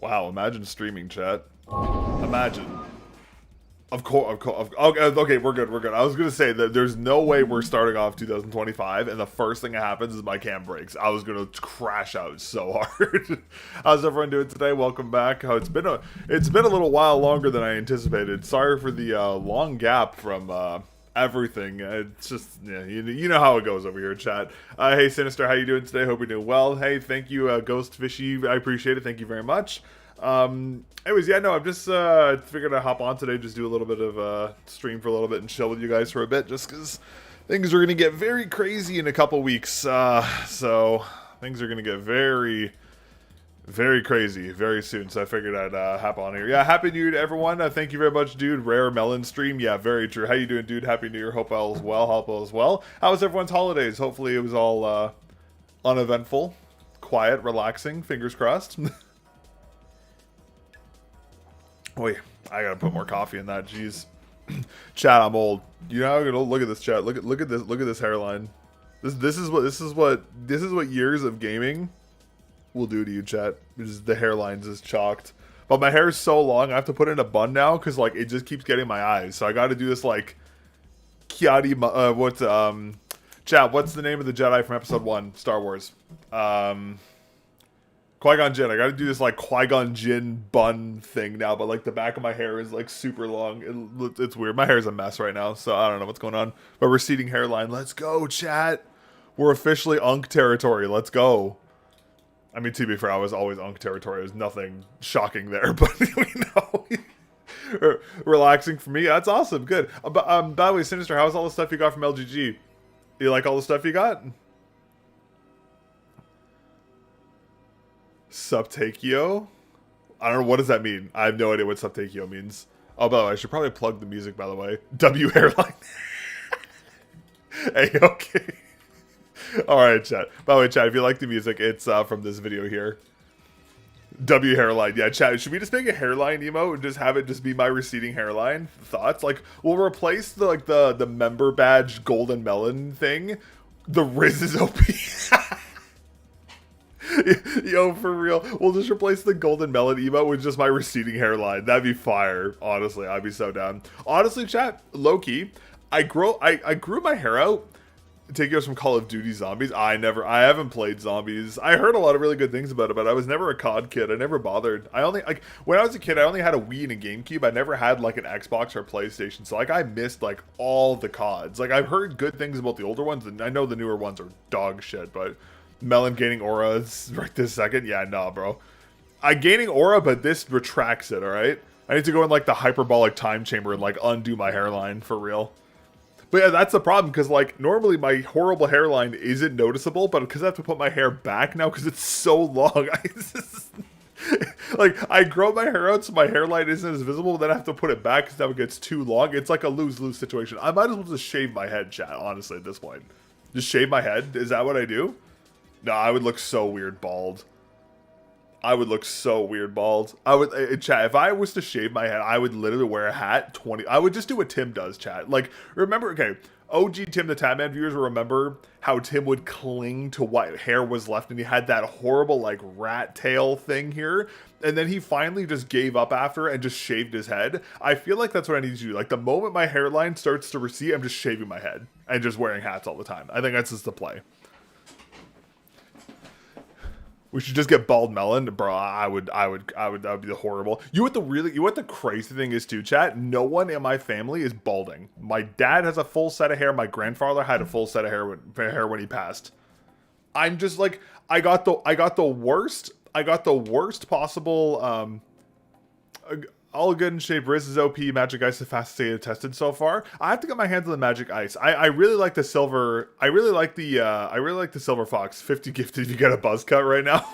Wow, imagine streaming chat. Imagine. Of course, okay, we're good, we're good. I was gonna say that there's no way we're starting off 2025 and the first thing that happens is my cam breaks. I was gonna crash out so hard. How's everyone doing today? Welcome back. It's been a little while longer than I anticipated. Sorry for the long gap from everything. It's just, yeah, you know how it goes over here, chat. Hey, Sinister, how you doing today? Hope you're doing well. Hey, thank you, Ghost Fishy. I appreciate it. Thank you very much. Anyways, yeah, no, I'm just figured I'd hop on today, just do a little bit of stream for a little bit and chill with you guys for a bit, just because things are gonna get very crazy in a couple weeks. So things are gonna get very, very crazy very soon. So I figured I'd hop on here. Yeah, happy New Year to everyone. Thank you very much, dude. Rare Melon stream. Yeah, very true. How you doing, dude? Happy New Year. Hope all is well. Hope all is well. How was everyone's holidays? Hopefully it was all uneventful, quiet, relaxing. Fingers crossed. Wait, I gotta put more coffee in that. Jeez, chat, I'm old. You know, look at this, chat. Look at this hairline. This is what years of gaming will do to you, chat. The hairline's just chalked. But my hair is so long, I have to put it in a bun now because like it just keeps getting my eyes. So I got to do this like Kiadi. Chat. What's the name of the Jedi from Episode 1, Star Wars? Qui-Gon Jinn. I gotta do this like Qui-Gon Jinn bun thing now, but like the back of my hair is like super long. It's weird. My hair's a mess right now, so I don't know what's going on. But receding hairline. Let's go, chat. We're officially Unk territory. Let's go. I mean, to be fair, I was always Unk territory. There's nothing shocking there, but we know. Relaxing for me. That's awesome. Good. By the way, Sinister, how's all the stuff you got from LGG? You like all the stuff you got? Subtakeo? I don't know, what does that mean? I have no idea what Subtakeo means. Oh, by the way, I should probably plug the music, by the way. W hairline. Hey, okay. Alright, chat. By the way, chat, if you like the music, it's from this video here. W hairline. Yeah, chat, should we just make a hairline emote and just have it just be my receding hairline? Thoughts? Like, we'll replace the member badge golden melon thing. The Riz is OP. Yo, for real, we'll just replace the golden melon emote with just my receding hairline. That'd be fire. Honestly, I'd be so down. Honestly, chat, low-key, I grew my hair out to take us from Call of Duty Zombies. I haven't played Zombies. I heard a lot of really good things about it, but I was never a COD kid. I never bothered. I only, like, when I was a kid, I only had a Wii and a GameCube. I never had, like, an Xbox or PlayStation, so, like, I missed, like, all the CODs. Like, I've heard good things about the older ones, and I know the newer ones are dog shit, but Melon gaining aura right this second? Yeah, nah, bro. I gaining aura, but this retracts it, alright? I need to go in, like, the hyperbolic time chamber and, like, undo my hairline, for real. But yeah, that's the problem, because, like, normally my horrible hairline isn't noticeable, but because I have to put my hair back now, because it's so long, like, I grow my hair out so my hairline isn't as visible, then I have to put it back because now it gets too long. It's like a lose-lose situation. I might as well just shave my head, chat, honestly, at this point. Just shave my head? Is that what I do? No, I would look so weird bald. I would look so weird bald. I would, chat, if I was to shave my head, I would literally wear a hat, I would just do what Tim does, chat. Like, remember, okay, OG Tim the Tatman viewers will remember how Tim would cling to what hair was left, and he had that horrible, like, rat tail thing here, and then he finally just gave up after and just shaved his head. I feel like that's what I need to do. Like, the moment my hairline starts to recede, I'm just shaving my head and just wearing hats all the time. I think that's just the play. We should just get bald melon, bro. That would be horrible. You know what the crazy thing is too, chat? No one in my family is balding. My dad has a full set of hair. My grandfather had a full set of hair when he passed. I'm just like, I got the worst possible all good in shape. Riz is OP. Magic Ice, the fastest data tested so far. I have to get my hands on the Magic Ice. I really like the silver. I really like the Silver Fox 50 gifted. If you get a buzz cut right now,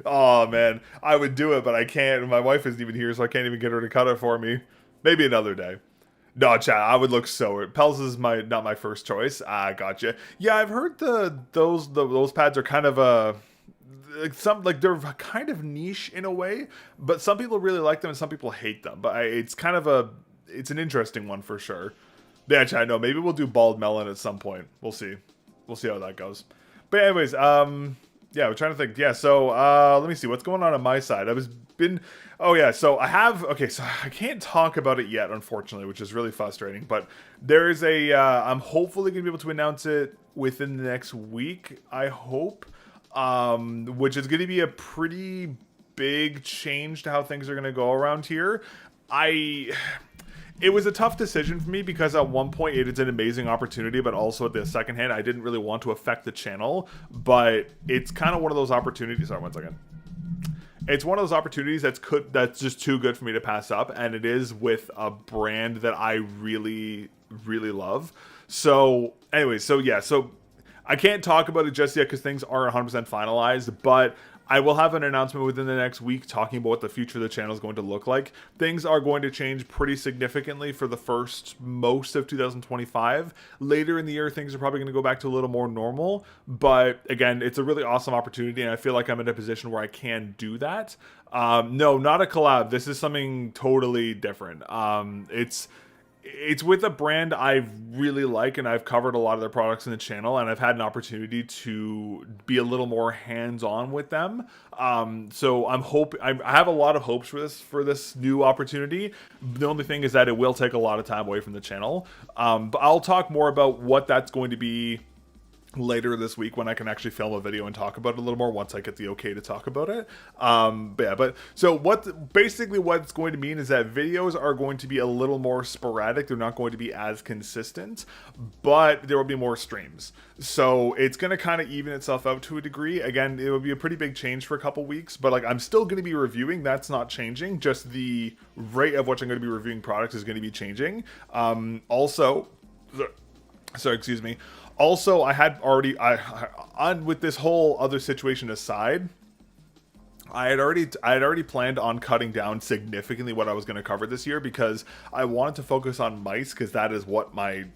oh man, I would do it, but I can't. My wife isn't even here, so I can't even get her to cut it for me. Maybe another day. No, chat, I would look so. Pels is not my first choice. I gotcha. Yeah, I've heard those pads are kind of they're kind of niche in a way, but some people really like them and some people hate them. But it's kind of it's an interesting one for sure. Yeah, I know. Maybe we'll do bald melon at some point. We'll see. We'll see how that goes. But anyways, Yeah, we're trying to think. Yeah, so let me see what's going on my side. Oh yeah, so I have, okay, so I can't talk about it yet, unfortunately, which is really frustrating, but there is I'm hopefully going to be able to announce it within the next week, I hope, which is going to be a pretty big change to how things are going to go around here. It was a tough decision for me because at one point it is an amazing opportunity, but also at the second hand, I didn't really want to affect the channel, but it's kind of one of those opportunities. Sorry, 1 second. It's one of those opportunities that's just too good for me to pass up, and it is with a brand that I really, really love. So anyways, so yeah, so I can't talk about it just yet because things aren't 100% finalized, but I will have an announcement within the next week talking about what the future of the channel is going to look like. Things are going to change pretty significantly for the most of 2025. Later in the year, things are probably going to go back to a little more normal. But again, it's a really awesome opportunity, and I feel like I'm in a position where I can do that. No, not a collab. This is something totally different. It's with a brand I really like, and I've covered a lot of their products in the channel, and I've had an opportunity to be a little more hands-on with them. So I have a lot of hopes for this new opportunity. The only thing is that it will take a lot of time away from the channel. But I'll talk more about what that's going to be later this week when I can actually film a video and talk about it a little more once I get the okay to talk about it. So basically what it's going to mean is that videos are going to be a little more sporadic. They're not going to be as consistent, but there will be more streams. So it's going to kind of even itself out to a degree. Again, it will be a pretty big change for a couple weeks, but like I'm still going to be reviewing. That's not changing. Just the rate of which I'm going to be reviewing products is going to be changing. Excuse me. Also, I had already, with this whole other situation aside, I had already planned on cutting down significantly what I was going to cover this year because I wanted to focus on mice because that is what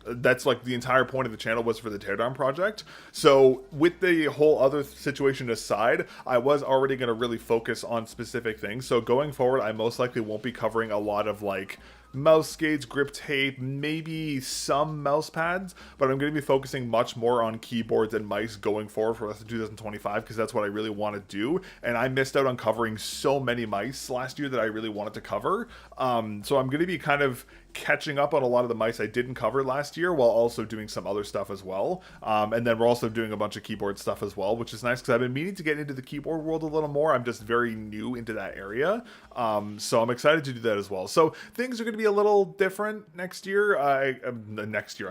that's like the entire point of the channel was for the Teardown project. So with the whole other situation aside, I was already going to really focus on specific things. So going forward, I most likely won't be covering a lot of like mouse skates, grip tape, maybe some mouse pads, but I'm going to be focusing much more on keyboards and mice going forward for the rest of 2025 because that's what I really want to do, and I missed out on covering so many mice last year that I really wanted to cover. So I'm going to be kind of catching up on a lot of the mice I didn't cover last year while also doing some other stuff as well. And then we're also doing a bunch of keyboard stuff as well, which is nice because I've been meaning to get into the keyboard world a little more. I'm just very new into that area. So I'm excited to do that as well. So things are going to be a little different next year. I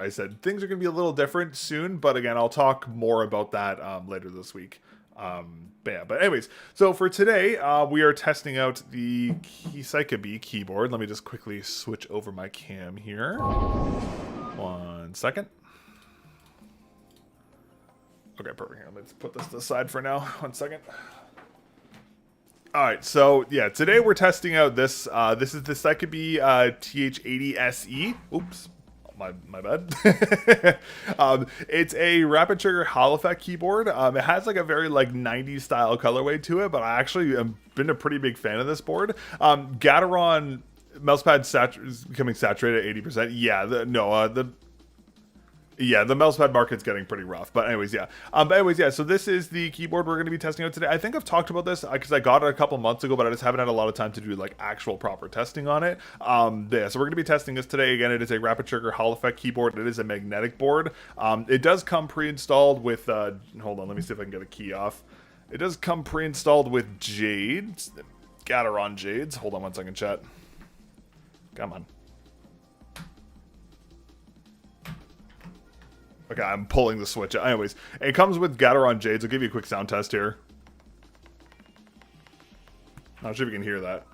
said things are going to be a little different soon, but again, I'll talk more about that later this week. But anyways, so for today, we are testing out the Sikakeyb keyboard. Let me just quickly switch over my cam here. 1 second. Okay, perfect. Here, let's put this to the side for now. 1 second. All right, so yeah, today we're testing out this. This is the Sikakeyb TH80 SE. Oops. My bad. It's a rapid trigger Hall effect keyboard. It has like a very like 90s style colorway to it, but I actually have been a pretty big fan of this board. Gateron mousepad is becoming saturated at 80%. Yeah, the mousepad market's getting pretty rough. But anyways, yeah. So this is the keyboard we're going to be testing out today. I think I've talked about this because I got it a couple months ago, but I just haven't had a lot of time to do like actual proper testing on it. So we're going to be testing this today. Again, it is a rapid trigger Hall effect keyboard. It is a magnetic board. It does come pre-installed with, hold on, let me see if I can get a key off. It does come pre-installed with Jades, Gateron Jades. Hold on 1 second, chat. Come on. Okay, I'm pulling the switch. Anyways, it comes with Gateron Jades. I'll give you a quick sound test here. Not sure if you can hear that.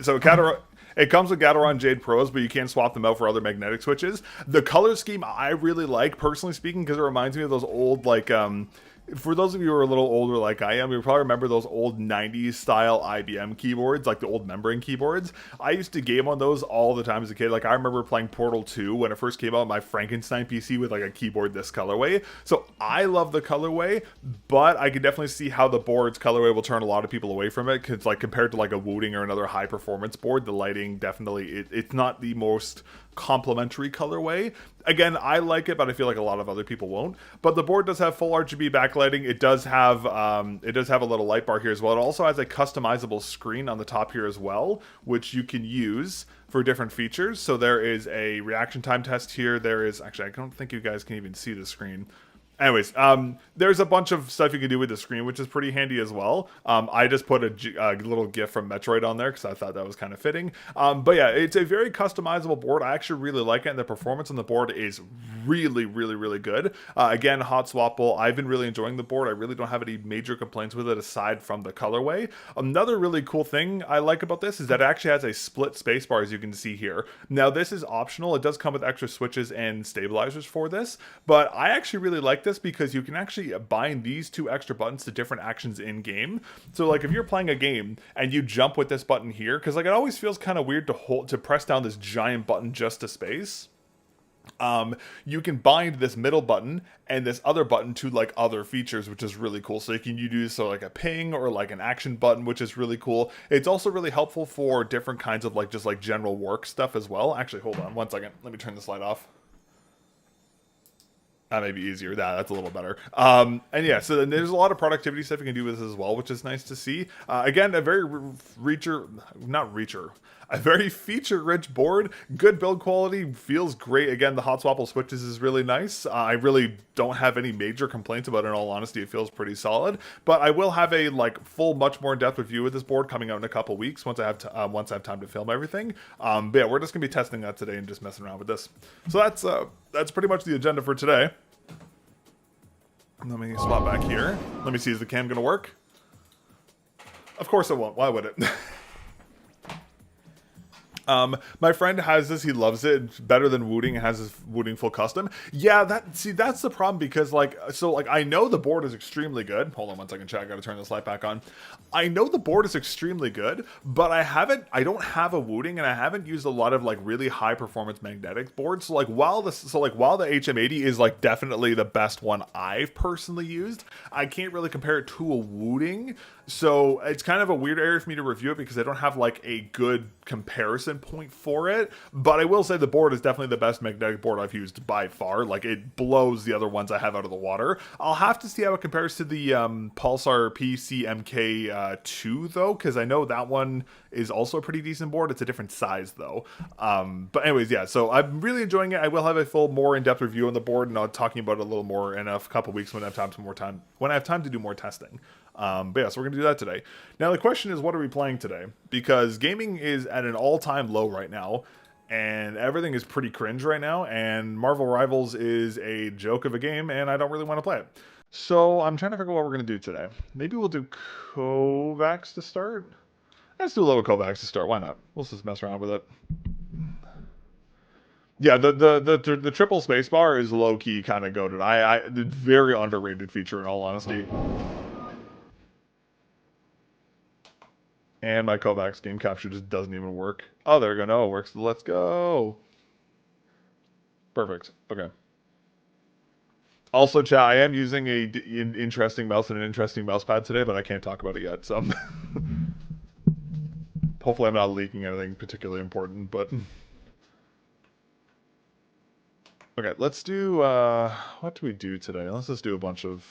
So it comes with Gateron Jade Pros, but you can swap them out for other magnetic switches. The color scheme I really like, personally speaking, because it reminds me of those old, like, for those of you who are a little older like I am, you probably remember those old 90s style IBM keyboards, like the old membrane keyboards. I used to game on those all the time as a kid. Like I remember playing Portal 2 when it first came out, my Frankenstein PC with like a keyboard this colorway. So I love the colorway, but I can definitely see how the board's colorway will turn a lot of people away from it. Because like compared to like a Wooting or another high performance board, the lighting definitely, it's not the most complementary colorway. Again, I like it, but I feel like a lot of other people won't. But the board does have full RGB backlighting. It does have a little light bar here as well. It also has a customizable screen on the top here as well, which you can use for different features. So there is a reaction time test here. There is actually, I don't think you guys can even see the screen. Anyways, there's a bunch of stuff you can do with the screen, which is pretty handy as well. I just put a little GIF from Metroid on there because I thought that was kind of fitting. But yeah, it's a very customizable board. I actually really like it, and the performance on the board is really, really, really good. Again, hot swappable. I've been really enjoying the board. I really don't have any major complaints with it aside from the colorway. Another really cool thing I like about this is that it actually has a split spacebar, as you can see here. Now, this is optional. It does come with extra switches and stabilizers for this, but I actually really like this because you can actually bind these two extra buttons to different actions in game. So like if you're playing a game and you jump with this button here, because like it always feels kind of weird to press down this giant button just to space. You can bind this middle button and this other button to like other features, which is really cool. So you can use like a ping or like an action button, which is really cool. It's also really helpful for different kinds of like just like general work stuff as well. Actually, hold on one second. Let me turn this light off. That may be easier. That's a little better. And yeah, so then there's a lot of productivity stuff you can do with this as well, which is nice to see. Again, a very a very feature-rich board. Good build quality, feels great. Again, the hot swappable switches is really nice. I really don't have any major complaints about it. In all honesty, it feels pretty solid. But I will have a like full, much more in-depth review of this board coming out in a couple weeks once I have time to film everything. But yeah, we're just gonna be testing that today and just messing around with this. So that's pretty much the agenda for today. Let me swap back here. Let me see, is the cam gonna work? Of course it won't. Why would it? My friend has this, he loves it. It's better than Wooting, has his Wooting full custom. Yeah, that's the problem because I know the board is extremely good. Hold on one second, chat, I gotta turn this light back on. I know the board is extremely good, but I don't have a Wooting and I haven't used a lot of like really high performance magnetic boards. So while the HM80 is like definitely the best one I've personally used, I can't really compare it to a Wooting. So it's kind of a weird area for me to review it because I don't have like a good comparison point for it. But I will say the board is definitely the best magnetic board I've used by far. Like it blows the other ones I have out of the water. I'll have to see how it compares to the Pulsar PCMK2 though, because I know that one is also a pretty decent board. It's a different size though. But anyways, yeah, so I'm really enjoying it. I will have a full more in-depth review on the board and I'll talking about it a little more in a couple weeks when I have time to do more testing. But yeah, so we're gonna do that today. Now the question is, what are we playing today? Because gaming is at an all-time low right now, and everything is pretty cringe right now, and Marvel Rivals is a joke of a game, and I don't really want to play it. So I'm trying to figure out what we're gonna do today. Maybe we'll do Kovacs to start. Let's do a little Kovacs to start. Why not? We'll just mess around with it. Yeah, the triple spacebar is low key kind of goated. Very underrated feature in all honesty. And my Kovacs game capture just doesn't even work. Oh, there we go. No, it works. Let's go. Perfect. Okay. Also, chat, I am using an interesting mouse and an interesting mouse pad today, but I can't talk about it yet. So hopefully I'm not leaking anything particularly important, but okay, let's do what do we do today? Let's just do a bunch of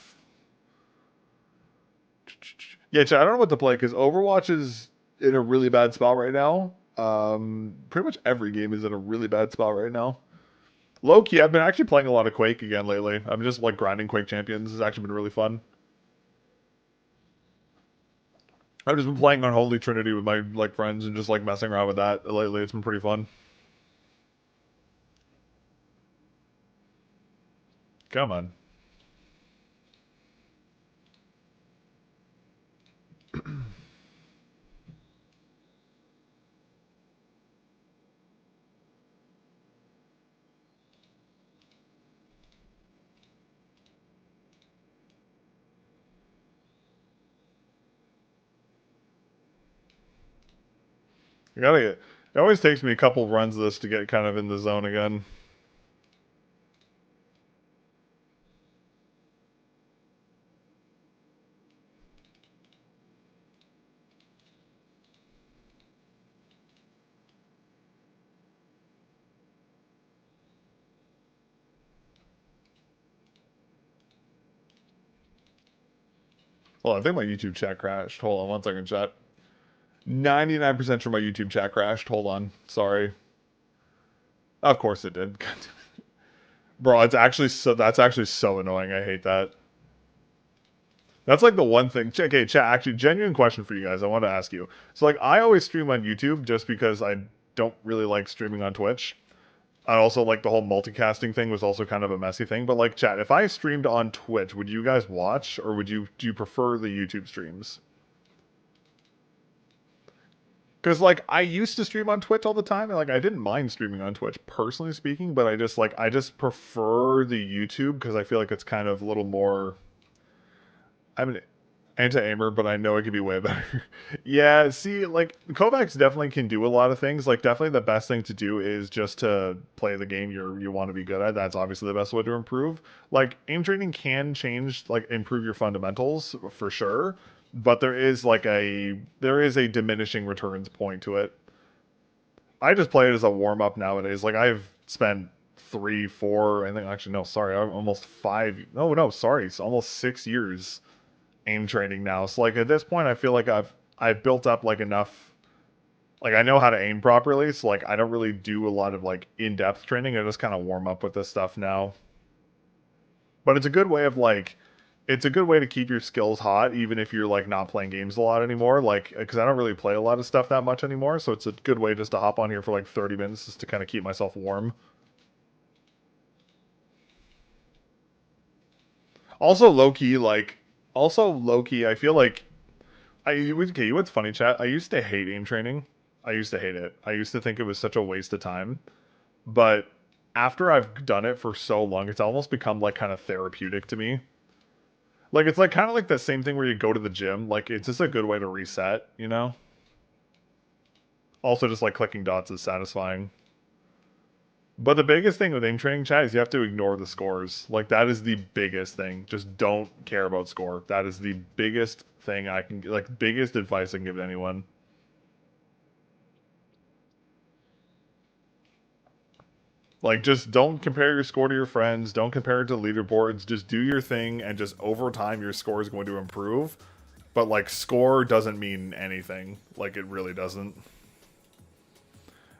yeah, chat, I don't know what to play because Overwatch is in a really bad spot right now. Pretty much every game is in a really bad spot right now. Low-key, I've been actually playing a lot of Quake again lately. I'm just like grinding Quake Champions. It's actually been really fun. I've just been playing on Holy Trinity with my like friends and just like messing around with that lately. It's been pretty fun. Come on. I gotta get. It always takes me a couple runs of this to get kind of in the zone again. Well, I think my YouTube chat crashed. Hold on 1 second, chat. 99% sure my YouTube chat crashed. Hold on. Sorry. Of course it did. Bro, it's actually so that's actually so annoying. I hate that. That's like the one thing. Okay, chat, actually, genuine question for you guys. I want to ask you. So, like, I always stream on YouTube just because I don't really like streaming on Twitch. I also like the whole multicasting thing was also kind of a messy thing. But like, chat, if I streamed on Twitch, would you guys watch, or do you prefer the YouTube streams? Because like I used to stream on Twitch all the time, and like I didn't mind streaming on Twitch personally speaking, but I just prefer the YouTube because I feel like it's kind of a little more. I'm an anti-aimer, but I know it could be way better. Yeah, see, like Kovacs definitely can do a lot of things. Like definitely the best thing to do is just to play the game you want to be good at. That's obviously the best way to improve. Like aim training can change, like improve your fundamentals for sure, but there is a diminishing returns point to it. I just play it as a warm up nowadays. Like I've spent 3, 4, I think actually no, sorry, I'm almost 5. No, sorry, it's almost 6 years aim training now. So like at this point, I feel like I've built up like enough. Like I know how to aim properly, so like I don't really do a lot of like in-depth training. I just kind of warm up with this stuff now. But it's a good way of like, it's a good way to keep your skills hot, even if you're like not playing games a lot anymore. Like, because I don't really play a lot of stuff that much anymore, so it's a good way just to hop on here for like 30 minutes just to kind of keep myself warm. Also low key, I feel like okay, what's funny, chat? I used to hate aim training. I used to hate it. I used to think it was such a waste of time. But after I've done it for so long, it's almost become like kind of therapeutic to me. Like it's like kind of like the same thing where you go to the gym. Like it's just a good way to reset, you know? Also just like clicking dots is satisfying. But the biggest thing with aim training, chat, is you have to ignore the scores. Like that is the biggest thing. Just don't care about score. That is the biggest thing I can like biggest advice I can give to anyone. Like, just don't compare your score to your friends. Don't compare it to leaderboards. Just do your thing, and just over time, your score is going to improve. But, like, score doesn't mean anything. Like, it really doesn't.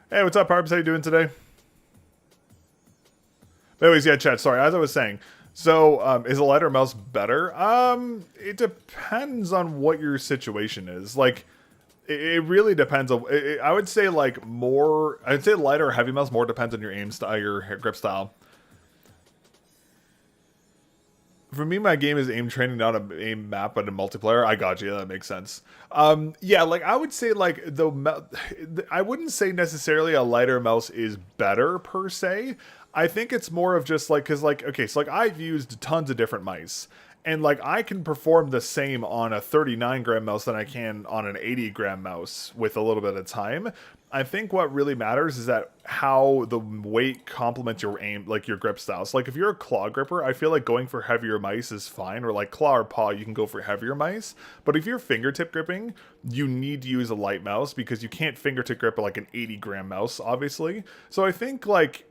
Hey, what's up, Harps? How you doing today? Anyways, yeah, chat, sorry. As I was saying, so, is a lighter mouse better? It depends on what your situation is. Like, it really depends on. I would say like more. I'd say lighter or heavy mouse more depends on your aim style, your grip style. For me, my game is aim training, not a aim map, but a multiplayer. I got you. That makes sense. Yeah, like I would say like I wouldn't say necessarily a lighter mouse is better per se. I think it's more of just like because like okay, so like I've used tons of different mice. And like I can perform the same on a 39-gram mouse than I can on an 80-gram mouse with a little bit of time. I think what really matters is that how the weight complements your aim, like your grip style. So like if you're a claw gripper, I feel like going for heavier mice is fine, or like claw or paw, you can go for heavier mice. But if you're fingertip gripping, you need to use a light mouse because you can't fingertip grip like an 80-gram mouse, obviously. So I think like,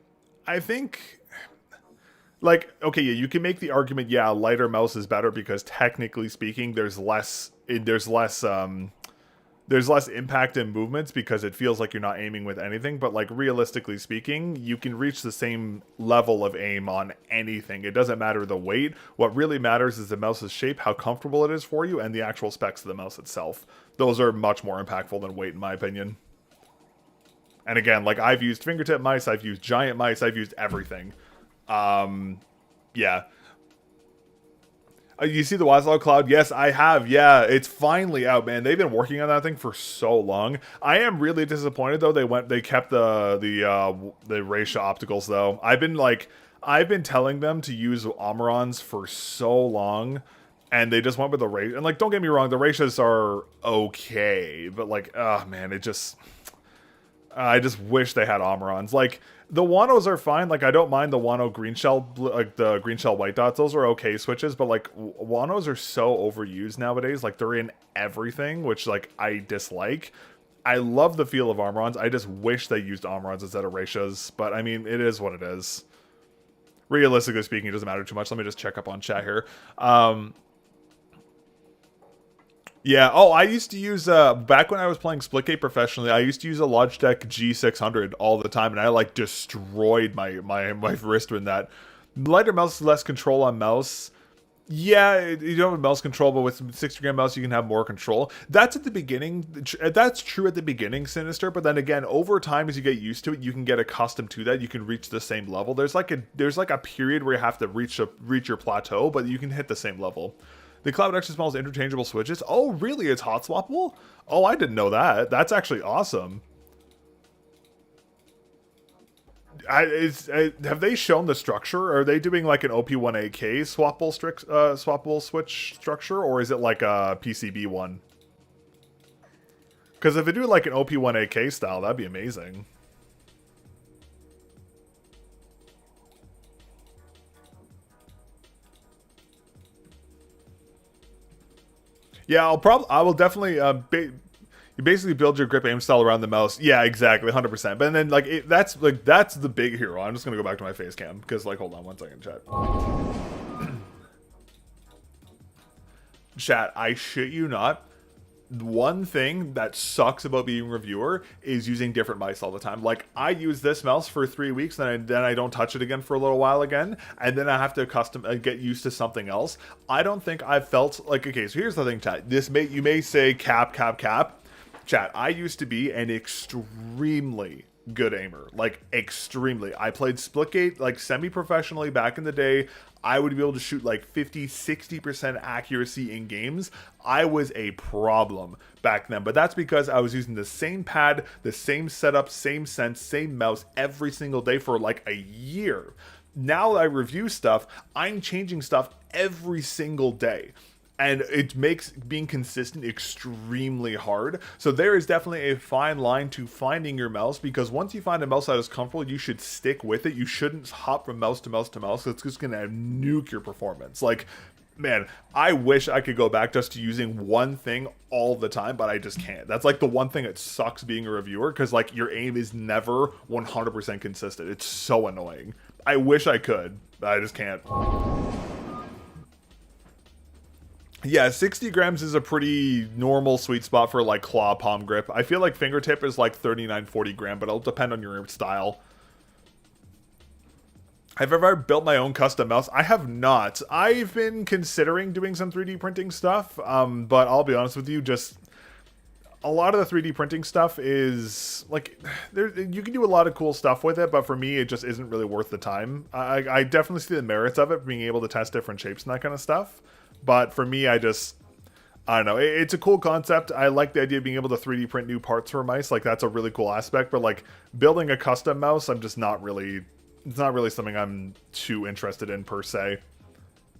okay, yeah, you can make the argument, yeah, a lighter mouse is better because technically speaking, there's less impact in movements because it feels like you're not aiming with anything. But like realistically speaking, you can reach the same level of aim on anything. It doesn't matter the weight. What really matters is the mouse's shape, how comfortable it is for you, and the actual specs of the mouse itself. Those are much more impactful than weight, in my opinion. And again, like I've used fingertip mice, I've used giant mice, I've used everything. Yeah. You see the Wiselow Cloud? Yes, I have. Yeah, it's finally out, man. They've been working on that thing for so long. I am really disappointed though. They kept the Raisha opticals though. I've been telling them to use Omrons for so long, and they just went with the Raisha. And like, don't get me wrong, the Raishas are okay, but like, oh man, I just wish they had Omrons. Like, the Wanos are fine. Like, I don't mind the Wano green shell, like the green shell white dots. Those are okay switches, but like, Wanos are so overused nowadays. Like, they're in everything, which like I dislike. I love the feel of Omrons. I just wish they used Omrons instead of Raishas. But I mean, it is what it is. Realistically speaking, it doesn't matter too much. Let me just check up on chat here. Yeah. Oh, I used to use back when I was playing Splitgate professionally. I used to use a Logitech G600 all the time, and I like destroyed my wrist with that. Lighter mouse, less control on mouse. Yeah, you don't have mouse control, but with 60-gram mouse, you can have more control. That's at the beginning. That's true at the beginning, Sinister. But then again, over time, as you get used to it, you can get accustomed to that. You can reach the same level. There's like a period where you have to reach your plateau, but you can hit the same level. The Cloud X smells interchangeable switches. Oh, really? It's hot swappable? Oh, I didn't know that. That's actually awesome. Have they shown the structure? Are they doing like an OP1AK swappable switch structure, or is it like a PCB one? Because if they do like an OP1AK style, that'd be amazing. Yeah, I will definitely you basically build your grip aim style around the mouse. Yeah, exactly, 100%. But then that's the big hero. I'm just gonna go back to my face cam because hold on one second, chat. Chat, I shit you not. One thing that sucks about being a reviewer is using different mice all the time. Like, I use this mouse for 3 weeks, then I don't touch it again for a little while again, and then I have to get used to something else. I don't think I've felt like, okay, so here's the thing, chat. You may say cap. Chat, I used to be an extremely good aimer. Like, extremely. I played Splitgate, like, semi-professionally back in the day. I would be able to shoot, like, 50-60% accuracy in games. I was a problem back then. But that's because I was using the same pad, the same setup, same sense, same mouse every single day for, like, a year. Now that I review stuff, I'm changing stuff every single day. And it makes being consistent extremely hard. So there is definitely a fine line to finding your mouse, because once you find a mouse that is comfortable, you should stick with it. You shouldn't hop from mouse to mouse to mouse. It's just going to nuke your performance. Like, man, I wish I could go back just to using one thing all the time, but I just can't. That's like the one thing that sucks being a reviewer, because like your aim is never 100% consistent. It's so annoying. I wish I could, but I just can't. Yeah, 60 grams is a pretty normal sweet spot for like claw palm grip. I feel like fingertip is like 39-40 gram, but it'll depend on your style. Have I ever built my own custom mouse? I have not. I've been considering doing some 3D printing stuff, but I'll be honest with you, just a lot of the 3D printing stuff is like, you can do a lot of cool stuff with it, but for me, it just isn't really worth the time. I definitely see the merits of it, being able to test different shapes and that kind of stuff. But for me, I don't know. It's a cool concept. I like the idea of being able to 3D print new parts for mice. Like, that's a really cool aspect. But like building a custom mouse, I'm just not really, it's not really something I'm too interested in per se.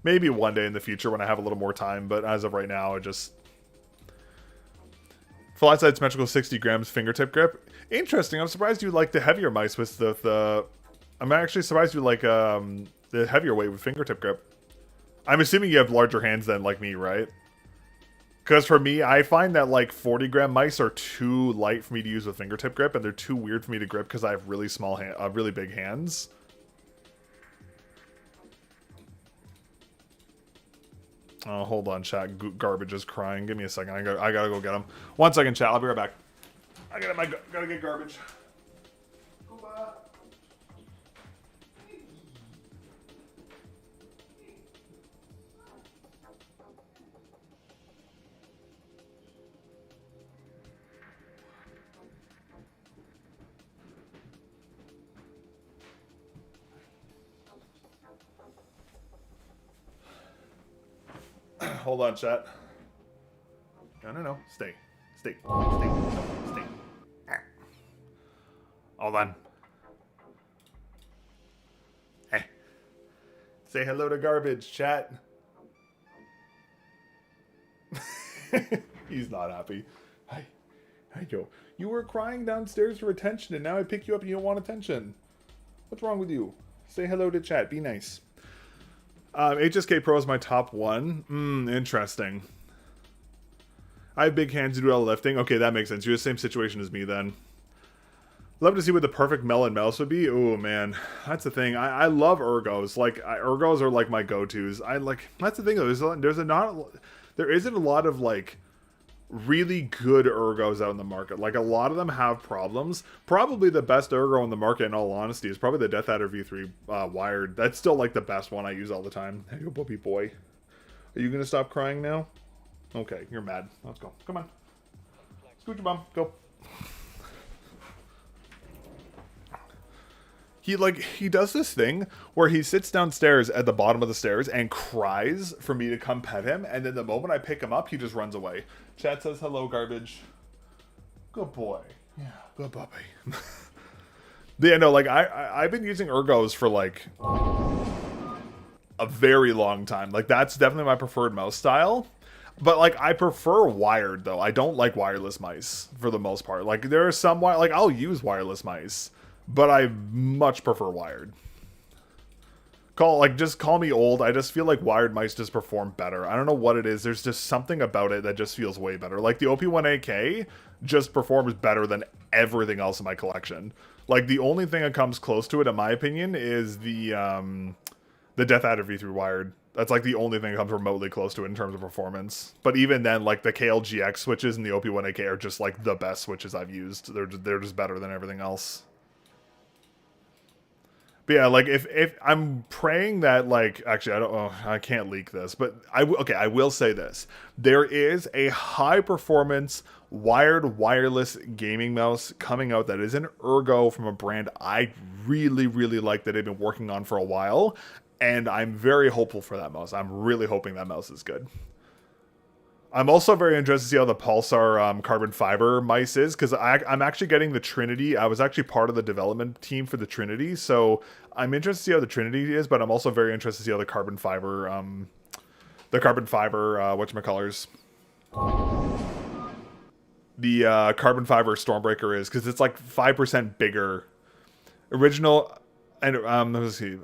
Maybe one day in the future when I have a little more time. But as of right now, I just... Flat side symmetrical 60 grams fingertip grip. Interesting. I'm surprised you like the heavier mice with the... I'm actually surprised you like the heavier weight with fingertip grip. I'm assuming you have larger hands than like me, right? Because for me, I find that like 40-gram mice are too light for me to use with fingertip grip, and they're too weird for me to grip because I have really really big hands. Oh, hold on, chat. Garbage is crying. Give me a second. I gotta go get him. 1 second, chat. I'll be right back. Gotta get garbage. Hold on, chat. No. Stay. No, stay. Hold on. Hey. Say hello to garbage, chat. He's not happy. Hi, Joe. You were crying downstairs for attention, and now I pick you up and you don't want attention. What's wrong with you? Say hello to chat. Be nice. HSK Pro is my top one. Interesting. I have big hands to do all the lifting. Okay, that makes sense. You're the same situation as me then. Love to see what the perfect melon mouse would be. Oh man, that's the thing. I love ergos. Like ergos are like my go-tos. That's the thing though. There isn't a lot of like really good ergos out in the market. Like, a lot of them have problems. Probably the best ergo in the market, in all honesty, is probably the Death Adder V3 wired. That's still like the best one I use all the time. Hey, puppy boy. Are you gonna stop crying now? Okay, you're mad. Let's go. Come on. Scoot your bum. Go. He does this thing where he sits downstairs at the bottom of the stairs and cries for me to come pet him, and then the moment I pick him up, he just runs away. Chat says hello, garbage. Good boy. Yeah, good puppy. Yeah, no, like, I've been using ergos for like a very long time. Like, that's definitely my preferred mouse style. But, like, I prefer wired, though. I don't like wireless mice, for the most part. Like, there are some, like, I'll use wireless mice, but I much prefer wired. Just call me old. I just feel like wired mice just perform better. I don't know what it is. There's just something about it that just feels way better. Like, the OP1AK just performs better than everything else in my collection. Like, the only thing that comes close to it, in my opinion, is the Death Adder V3 wired. That's like the only thing that comes remotely close to it in terms of performance. But even then, like, the KLGX switches and the OP1AK are just like the best switches I've used. They're just better than everything else. But yeah, like, if I'm praying that, like, actually, I can't leak this, but I will say this. There is a high performance wired wireless gaming mouse coming out that is an ergo from a brand I really, really like that I've been working on for a while. And I'm very hopeful for that mouse. I'm really hoping that mouse is good. I'm also very interested to see how the Pulsar carbon fiber mice is, because I'm actually getting the Trinity. I was actually part of the development team for the Trinity, so I'm interested to see how the Trinity is, but I'm also very interested to see how the carbon fiber, whatchamacallers, the carbon fiber Stormbreaker is, because it's like 5% bigger. Original, and let's see.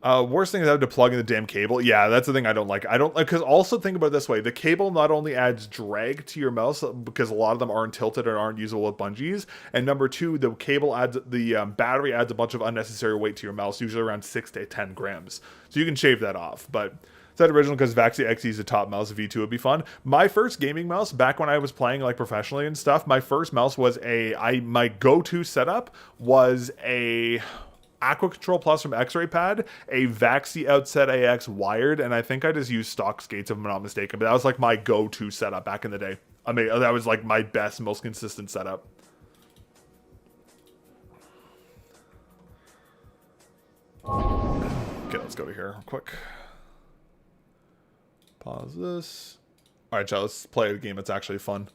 Worst thing is having to plug in the damn cable. Yeah, that's the thing I don't like. I don't like, because also think about it this way. The cable not only adds drag to your mouse, because a lot of them aren't tilted and aren't usable with bungees, and number two, the cable adds, the battery adds a bunch of unnecessary weight to your mouse, usually around 6 to 10 grams. So you can shave that off, but it's that original because Vaxi XE is a top mouse. V2 would be fun. My first gaming mouse, back when I was playing like professionally and stuff, my first mouse was my go-to setup was a Aqua Control Plus from X-Ray Pad, a Vaxi Outset AX wired, and I think I just used stock skates if I'm not mistaken, but that was like my go-to setup back in the day. I mean, that was like my best, most consistent setup. Okay, let's go to here real quick. Pause this. Alright, chat, let's play a game that's actually fun.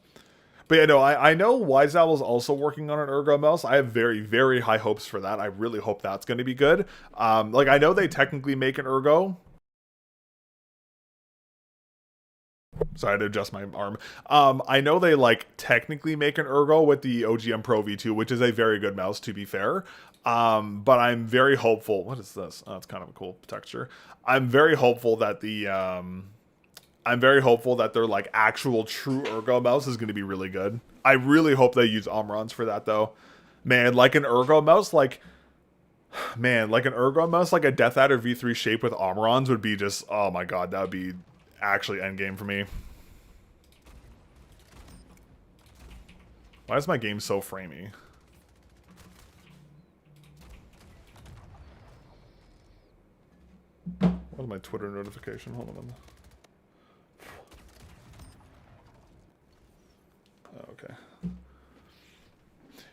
But yeah, no, I know Wise Owl is also working on an ergo mouse. I have very, very high hopes for that. I really hope that's going to be good. Like, I know they technically make an ergo. Sorry, I had to adjust my arm. I know they, like, technically make an ergo with the OGM Pro V2, which is a very good mouse, to be fair. But I'm very hopeful. What is this? Oh, it's kind of a cool texture. I'm very hopeful that their like actual true ergo mouse is going to be really good. I really hope they use Omrons for that though. Man, like an ergo mouse, like a Death Adder V3 shape with Omrons would be just, oh my god, that would be actually endgame for me. Why is my game so framey? What is my Twitter notification? Hold on. Okay.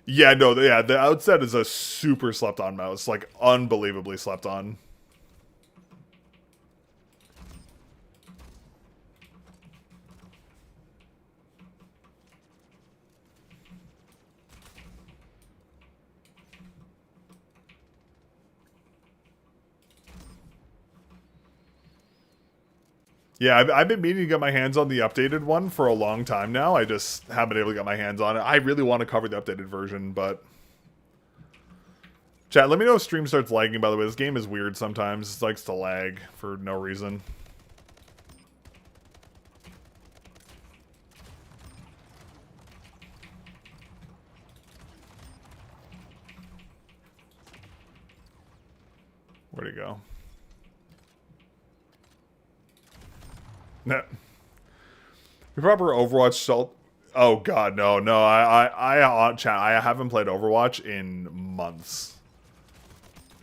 Yeah, no, yeah, the Outset is a super slept on mouse, like unbelievably slept on. Yeah, I've been meaning to get my hands on the updated one for a long time now. I just haven't been able to get my hands on it. I really want to cover the updated version, but... Chat, let me know if stream starts lagging, by the way. This game is weird sometimes. It likes to lag for no reason. Where'd he go? No. The proper Overwatch salt. Oh god, no, no. I haven't played Overwatch in months.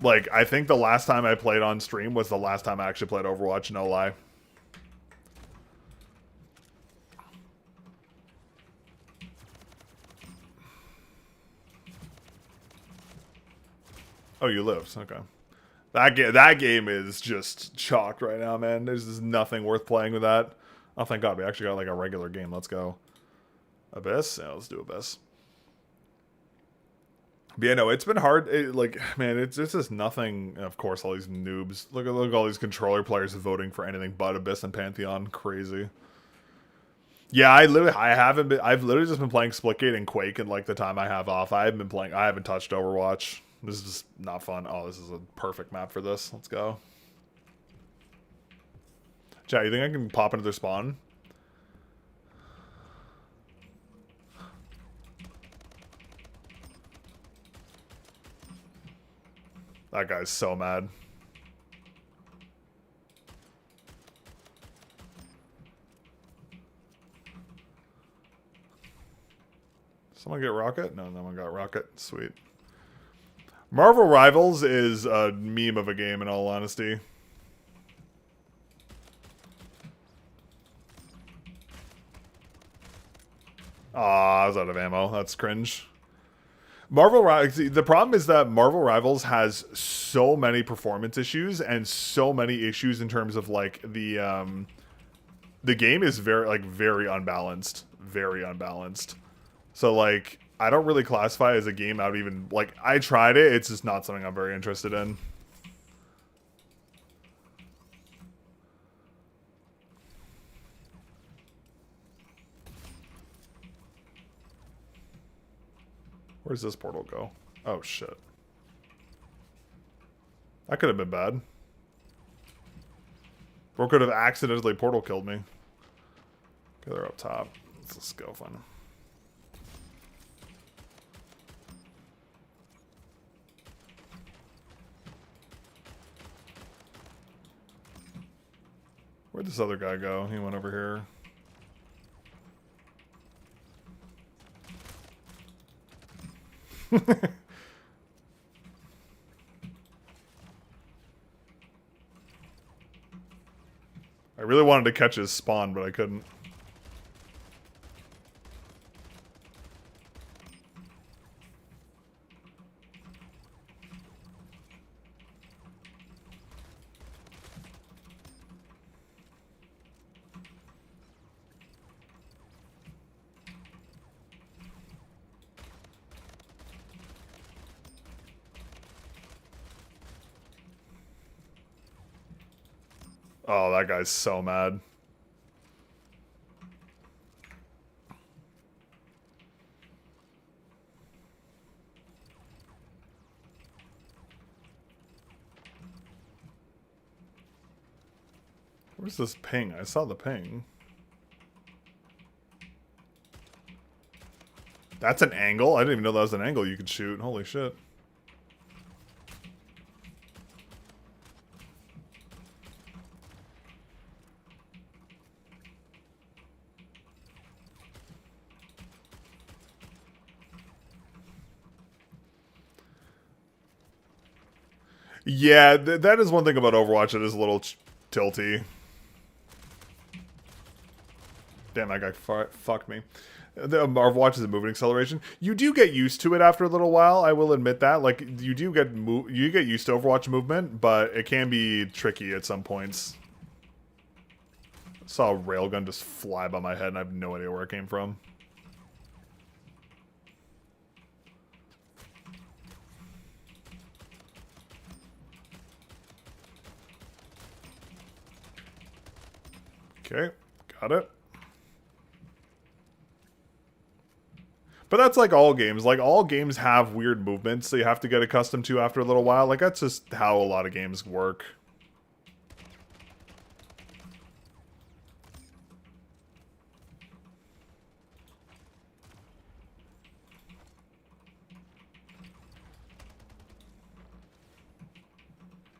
Like, I think the last time I played on stream was the last time I actually played Overwatch, no lie. Oh, you lived. Okay. That game is just chalked right now, man. There's just nothing worth playing with that. Oh, thank God. We actually got like a regular game. Let's go. Abyss? Yeah, let's do Abyss. But yeah, no, it's been hard. Like, man, it's just nothing. Of course, all these noobs. Look at all these controller players voting for anything but Abyss and Pantheon. Crazy. Yeah, I've literally just been playing Splitgate and Quake in like the time I have off. I haven't touched Overwatch. This is just not fun. Oh, this is a perfect map for this. Let's go. Chat, you think I can pop into their spawn? That guy's so mad. Someone get Rocket? No, no one got Rocket. Sweet. Marvel Rivals is a meme of a game, in all honesty. Ah, I was out of ammo. That's cringe. The problem is that Marvel Rivals has so many performance issues and so many issues in terms of like the game is very unbalanced, very unbalanced. So like I don't really classify it as a game I would even like. I tried it. It's just not something I'm very interested in. Where's this portal go? Oh, shit. That could have been bad. Or could have accidentally portal killed me. Okay, they're up top. Let's go find them. Where'd this other guy go? He went over here. I really wanted to catch his spawn, but I couldn't. Oh, that guy's so mad. Where's this ping? I saw the ping. That's an angle? I didn't even know that was an angle you could shoot. Holy shit. Yeah, that is one thing about Overwatch that is a little tilty. Damn, that guy fucked me. The Overwatch is a movement acceleration. You do get used to it after a little while. I will admit that. Like you get used to Overwatch movement, but it can be tricky at some points. I saw a railgun just fly by my head, and I have no idea where it came from. Okay, got it. But that's like all games. Like, all games have weird movements that you have to get accustomed to after a little while. Like, that's just how a lot of games work.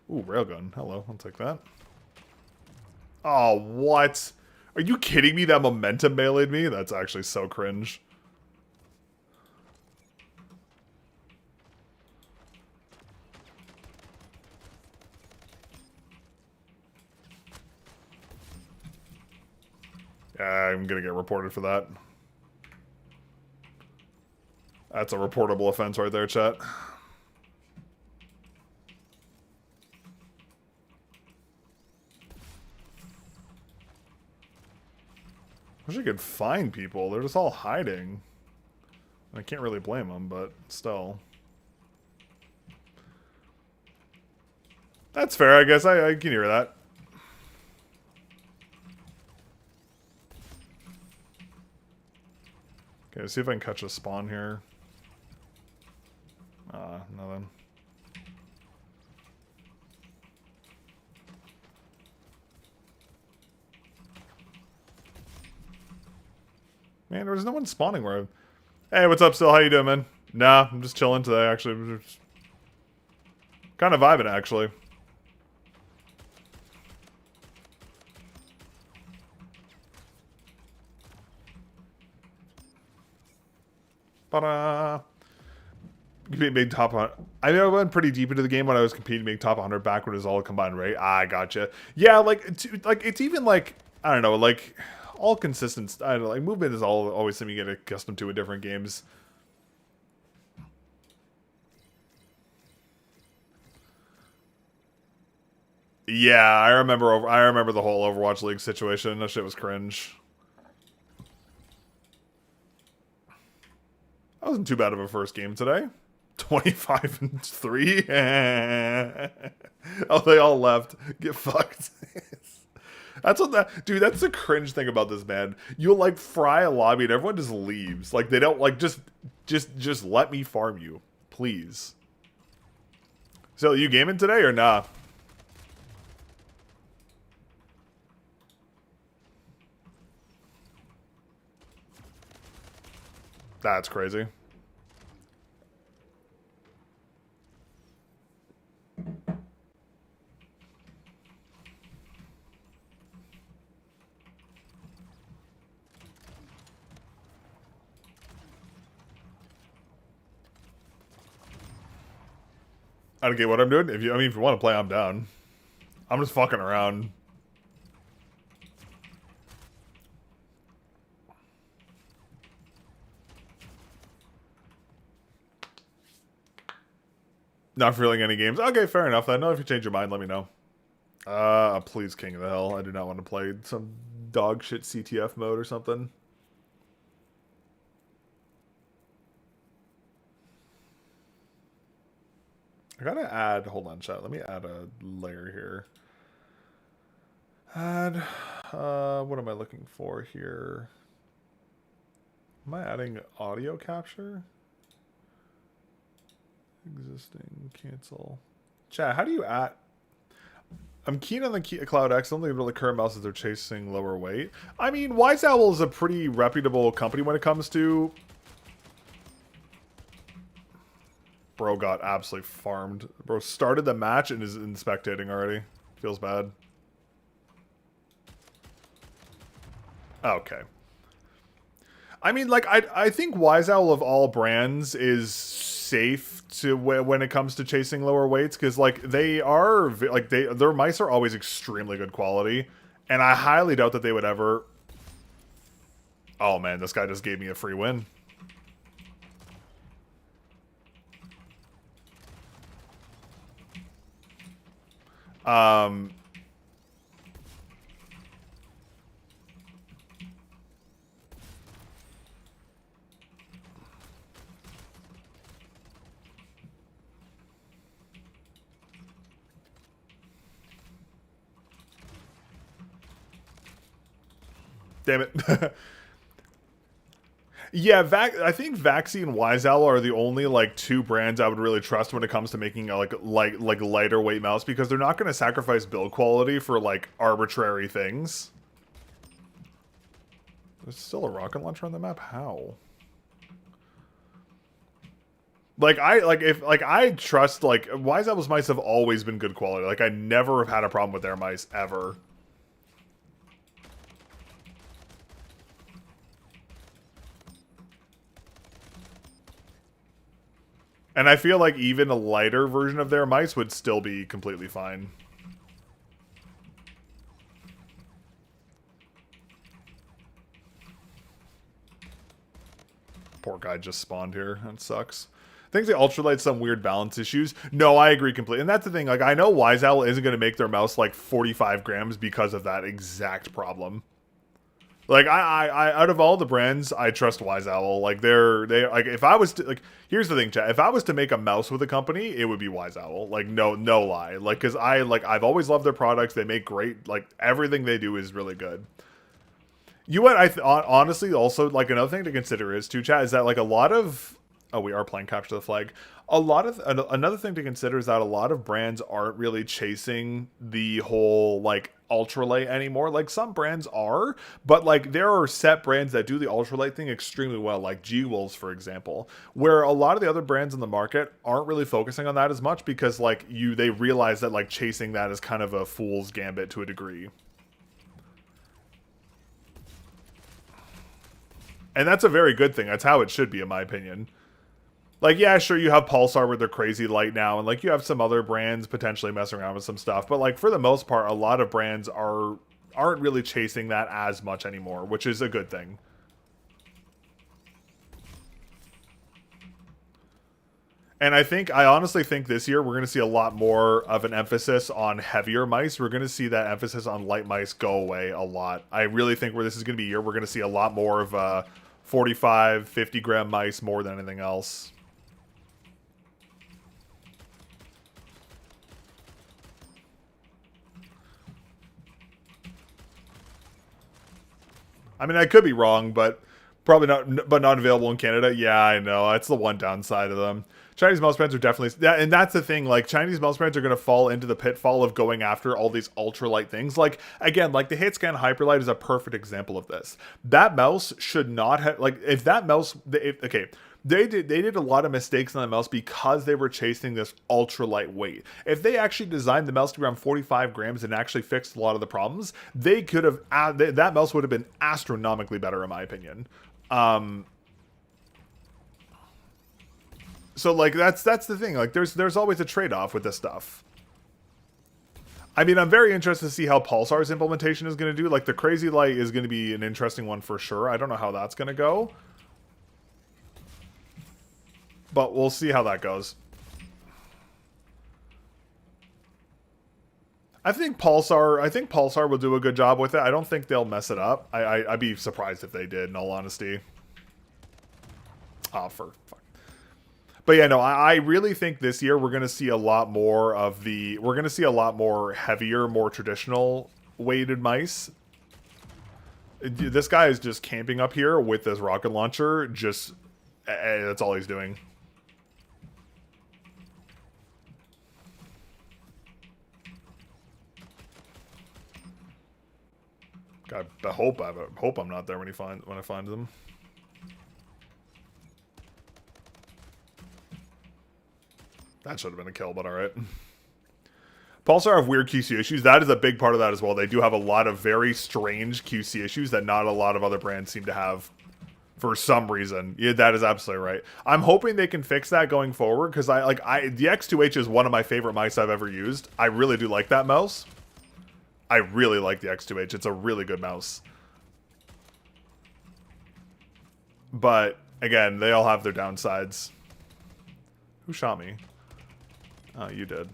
Ooh, railgun. Hello, I'll take that. Oh, what? Are you kidding me? That momentum meleeed me? That's actually so cringe. Yeah, I'm gonna get reported for that. That's a reportable offense right there, chat. I wish I could find people. They're just all hiding. I can't really blame them, but still. That's fair, I guess. I can hear that. Okay, let's see if I can catch a spawn here. Nothing. Man, there was no one spawning where... Hey, what's up, Still? How you doing, man? Nah, I'm just chilling today, actually. I'm just kind of vibing, actually. Ta-da! Compete big top 100. I mean, I went pretty deep into the game when I was competing big top 100 back when it was all combined rate. I gotcha. Yeah, like it's even like, I don't know, like all consistent. I don't know, like movement is always something you get accustomed to in different games. Yeah, I remember the whole Overwatch League situation. That shit was cringe. That wasn't too bad of a first game today. 25-3. Oh, they all left. Get fucked. That's what that dude. That's the cringe thing about this, man. You'll like fry a lobby and everyone just leaves. Like they don't like just let me farm you, please. So you gaming today or nah? That's crazy. I don't get what I'm doing. If you want to play, I'm down. I'm just fucking around. Not feeling any games. Okay, fair enough. I know if you change your mind, let me know. Please, King of the Hill. I do not want to play some dog shit CTF mode or something. I gotta add, hold on, chat. Let me add a layer here. Add, what am I looking for here? Am I adding audio capture? Existing, cancel. Chat, how do you add? I'm keen on the Cloud X. I don't think really current mouse they're chasing lower weight. I mean, Wise Owl is a pretty reputable company when it comes to... Bro got absolutely farmed. Bro started the match and is in spectating already. Feels bad. Okay. I mean, like, I think Wise Owl of all brands is safe to when it comes to chasing lower weights, because like they are like their mice are always extremely good quality, and I highly doubt that they would ever... Oh man, this guy just gave me a free win. Damn it. Yeah, I think Vaxi and Wise Owl are the only like two brands I would really trust when it comes to making a like lighter weight mouse, because they're not going to sacrifice build quality for like arbitrary things. There's still a rocket launcher on the map. How? Like I trust like Wise Owl's mice have always been good quality. Like I never have had a problem with their mice ever. And I feel like even a lighter version of their mice would still be completely fine. Poor guy just spawned here. That sucks. I think they ultralight some weird balance issues. No, I agree completely. And that's the thing. Like, I know Wise Owl isn't going to make their mouse like 45 grams because of that exact problem. Like, I out of all the brands, I trust Wise Owl. Like, they like, if I was to, like, here's the thing, chat. If I was to make a mouse with a company, it would be Wise Owl. Like, no lie. Like, because I've always loved their products. They make great, like, everything they do is really good. You what honestly also, like, another thing to consider is too, chat, is that like a lot of, oh, we are playing Capture the Flag. A lot of another thing to consider is that a lot of brands aren't really chasing the whole like ultralight anymore. Like some brands are, but like there are set brands that do the ultralight thing extremely well, like G-Wolves, for example, where a lot of the other brands in the market aren't really focusing on that as much because like they realize that like chasing that is kind of a fool's gambit to a degree. And that's a very good thing. That's how it should be, in my opinion. Like, yeah, sure, you have Pulsar with their crazy light now, and like you have some other brands potentially messing around with some stuff. But like for the most part, a lot of brands aren't really chasing that as much anymore, which is a good thing. And I honestly think this year we're going to see a lot more of an emphasis on heavier mice. We're going to see that emphasis on light mice go away a lot. I really think where this is going to be a year, we're going to see a lot more of 45, 50 gram mice more than anything else. I mean, I could be wrong, but probably not. But not available in Canada. Yeah, I know. That's the one downside of them. Chinese mouse brands are definitely, and that's the thing. Like Chinese mouse brands are going to fall into the pitfall of going after all these ultralight things. Like again, like the Hitscan Hyperlight is a perfect example of this. That mouse should not have, like, if that mouse, okay. They did a lot of mistakes on the mouse because they were chasing this ultralight weight. If they actually designed the mouse to be around 45 grams and actually fixed a lot of the problems, they could have, that mouse would have been astronomically better in my opinion. So like that's the thing. Like there's always a trade-off with this stuff. I mean, I'm very interested to see how Pulsar's implementation is going to do. Like the crazy light is going to be an interesting one for sure. I don't know how that's going to go. But we'll see how that goes. I think Pulsar will do a good job with it. I don't think they'll mess it up. I'd be surprised if they did, in all honesty. Oh, for fuck. But yeah, no, I really think this year we're going to see a lot more of the... We're going to see a lot more heavier, more traditional weighted mice. This guy is just camping up here with this rocket launcher. Just... That's all he's doing. I hope I'm not there when I find them. That should have been a kill, but all right. Pulsar have weird QC issues. That is a big part of that as well. They do have a lot of very strange QC issues that not a lot of other brands seem to have for some reason. Yeah, that is absolutely right. I'm hoping they can fix that going forward because the X2H is one of my favorite mice I've ever used. I really do like that mouse. I really like the X2H. It's a really good mouse. But, again, they all have their downsides. Who shot me? Oh, you did.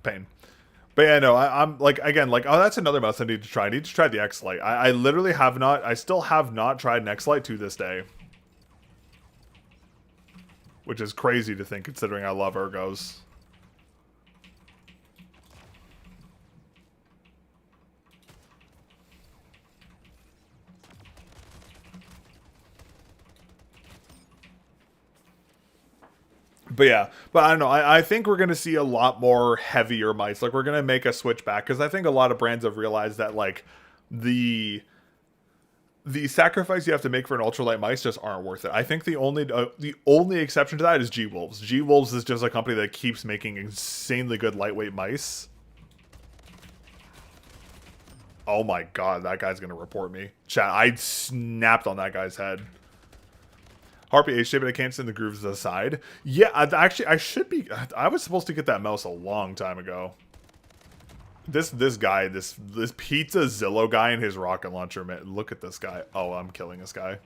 Pain. But yeah, no, I'm like, again, like, oh, that's another mouse I need to try. I need to try the X-Lite. I literally have not, I still have not tried an X-Lite to this day. Which is crazy to think considering I love ergos. But yeah, but I don't know. I think we're going to see a lot more heavier mice. Like, we're going to make a switch back. Because I think a lot of brands have realized that, like, the sacrifice you have to make for an ultralight mice just aren't worth it. I think the only exception to that is G-Wolves. G-Wolves is just a company that keeps making insanely good lightweight mice. Oh my god, that guy's going to report me. Chat, I snapped on that guy's head. Harpy H shape, but I can't send the grooves to the side. Yeah, actually, I should be. I was supposed to get that mouse a long time ago. This guy, this Pizza Zillow guy and his rocket launcher, man. Look at this guy. Oh, I'm killing this guy.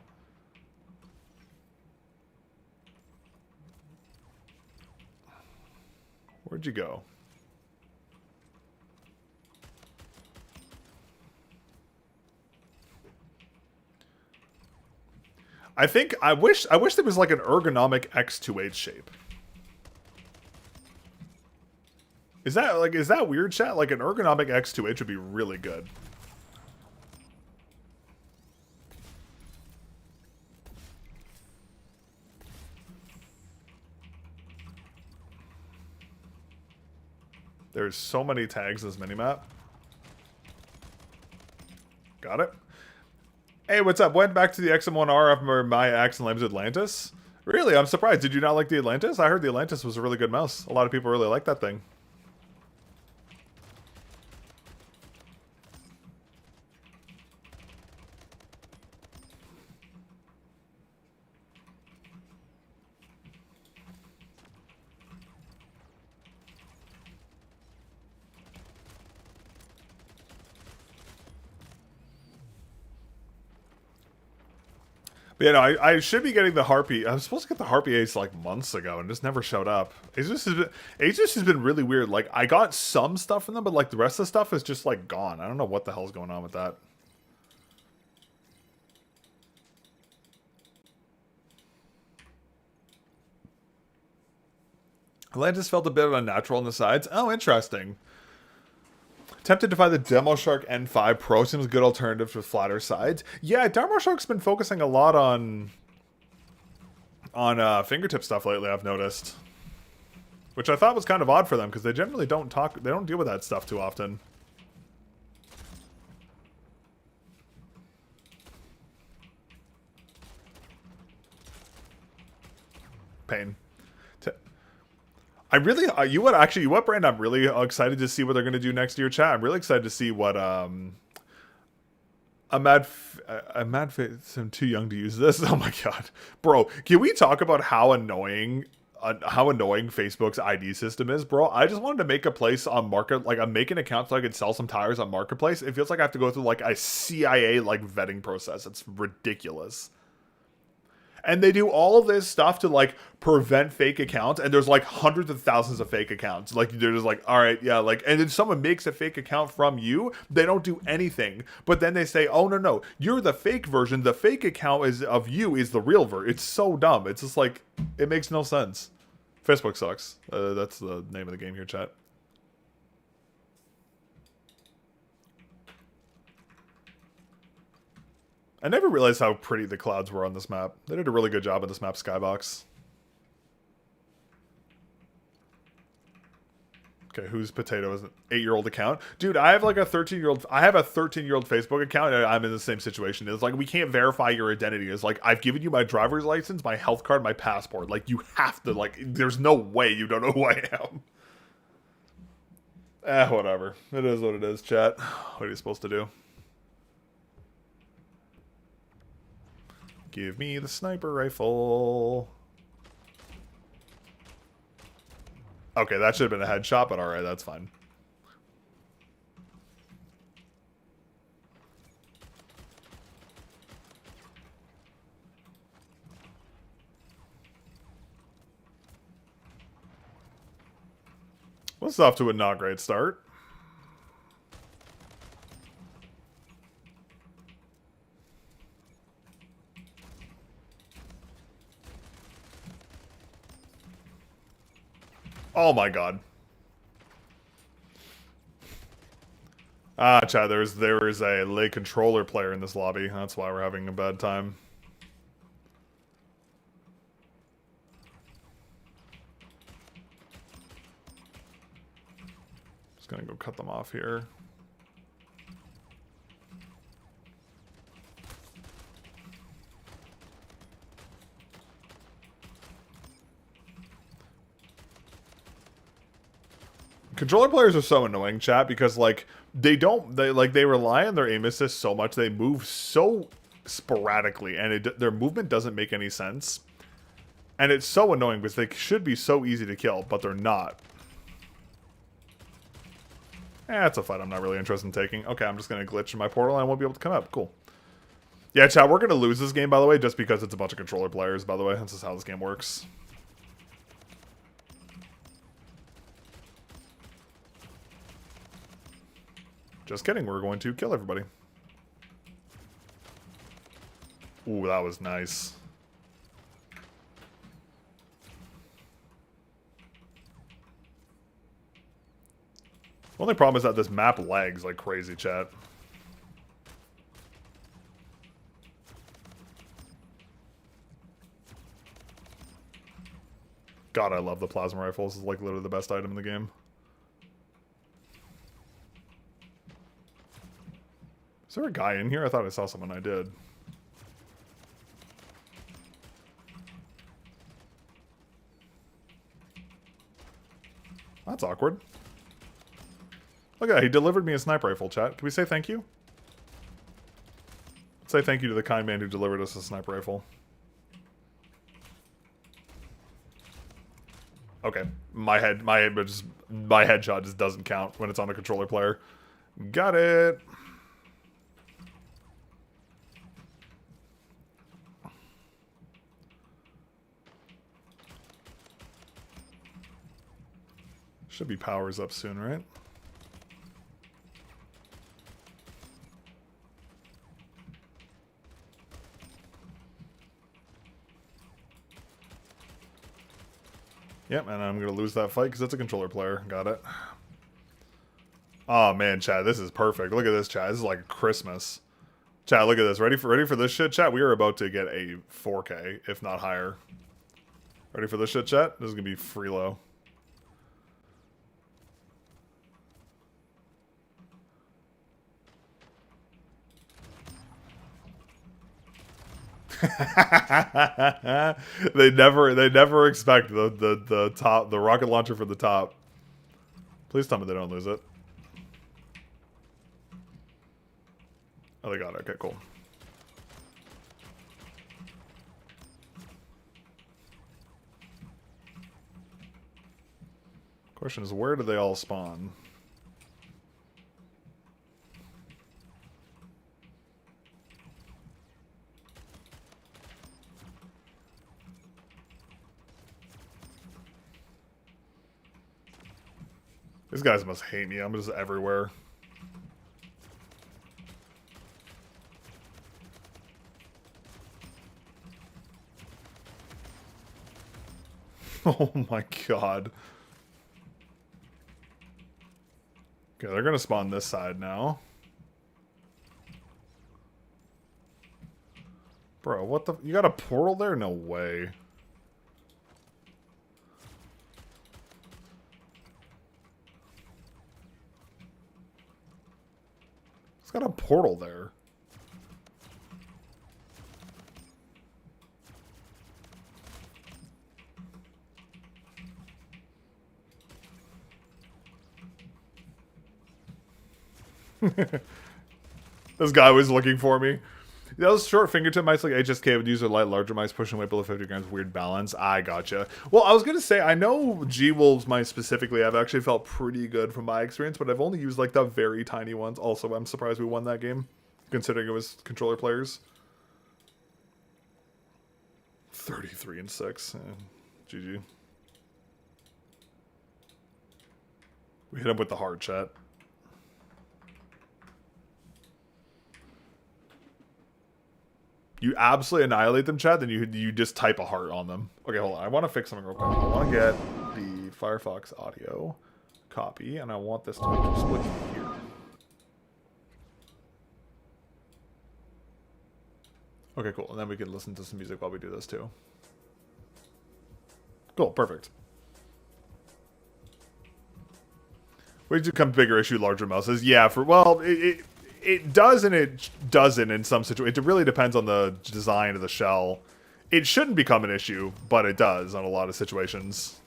Where'd you go? I wish there was like an ergonomic X2H shape. Is that weird, chat? Like an ergonomic X2H would be really good. There's so many tags in this minimap. Got it. Hey, what's up? Went back to the XM1R after my Axe and Lambs Atlantis. Really? I'm surprised. Did you not like the Atlantis? I heard the Atlantis was a really good mouse. A lot of people really like that thing. But yeah, no, I should be getting the Harpy. I was supposed to get the Harpy Ace like months ago and just never showed up. Asus has been really weird. Like, I got some stuff from them, but like the rest of the stuff is just like gone. I don't know what the hell's going on with that. Atlantis felt a bit unnatural on the sides. Oh, interesting. Tempted to find the Demo Shark N5 Pro seems a good alternative to flatter sides. Yeah, Demo Shark's been focusing a lot on fingertip stuff lately, I've noticed. Which I thought was kind of odd for them, because they generally don't deal with that stuff too often. Pain. I really, you what brand I'm really excited to see what they're going to do next year, chat. I'm really excited to see what, I'm too young to use this. Oh my god. Bro, can we talk about how annoying Facebook's ID system is, bro? I just wanted to make a place on Market, like I'm making an account so I could sell some tires on Marketplace. It feels like I have to go through like a CIA like vetting process. It's ridiculous. And they do all of this stuff to like prevent fake accounts, and there's like hundreds of thousands of fake accounts. Like they're just like, all right, yeah, like, and then someone makes a fake account from you, they don't do anything, but then they say, oh no, you're the fake version. The fake account is of you is the real version. It's so dumb. It's just like it makes no sense. Facebook sucks. That's the name of the game here, chat. I never realized how pretty the clouds were on this map. They did a really good job on this map, Skybox. Okay, whose potato is an 8-year-old account? Dude, I have like a 13-year-old... I have a 13-year-old Facebook account, and I'm in the same situation. It's like, we can't verify your identity. It's like, I've given you my driver's license, my health card, my passport. Like, you have to, like... There's no way you don't know who I am. Whatever. It is what it is, chat. What are you supposed to do? Give me the sniper rifle. Okay, that should have been a headshot, but alright, that's fine. Well, it's off to a not great start. Oh my god. Chad, there is a lay controller player in this lobby. That's why we're having a bad time. Just gonna go cut them off here. Controller players are so annoying, chat, because like they rely on their aim assist so much. They move so sporadically, and their movement doesn't make any sense. And it's so annoying because they should be so easy to kill, but they're not. That's a fight I'm not really interested in taking. Okay, I'm just going to glitch in my portal and I won't be able to come up. Cool. Yeah, chat, we're going to lose this game, by the way, just because it's a bunch of controller players, by the way. This is how this game works. Just kidding, we're going to kill everybody. Ooh, that was nice. The only problem is that this map lags like crazy, chat. God, I love the plasma rifles. It's like literally the best item in the game. Is there a guy in here? I thought I saw someone. I did. That's awkward. Look at that. He delivered me a sniper rifle, chat. Can we say thank you? Let's say thank you to the kind man who delivered us a sniper rifle. Okay. My headshot just doesn't count when it's on a controller player. Got it. Should be powers up soon, right? Yep, and I'm going to lose that fight because it's a controller player. Got it. Oh, man, chat, this is perfect. Look at this, chat. This is like Christmas. Chat, look at this. Ready for this shit, chat? We are about to get a 4K, if not higher. Ready for this shit, chat? This is going to be Freelo. they never expect the rocket launcher from the top. Please tell me they don't lose it. Oh, they got it. Okay, cool. Question is, where do they all spawn? These guys must hate me. I'm just everywhere. Oh my god. Okay, they're gonna spawn this side now. Bro, what the... You got a portal there? No way. It's got a portal there. This guy was looking for me. Those short fingertip mice like HSK would use their light larger mice pushing weight below 50 grams. Weird balance. I gotcha. Well, I was going to say, I know G-Wolves mice specifically have actually felt pretty good from my experience, but I've only used like the very tiny ones. Also, I'm surprised we won that game, considering it was controller players. 33-6. GG. We hit him with the hard chat. You absolutely annihilate them, chat, then you just type a heart on them. Okay, hold on. I want to fix something real quick. I want to get the Firefox audio copy, and I want this to be split here. Okay, cool. And then we can listen to some music while we do this, too. Cool, perfect. We do come bigger issue, larger mouses. Yeah, well, it does and it doesn't in some situations. It really depends on the design of the shell. It shouldn't become an issue, but it does on a lot of situations.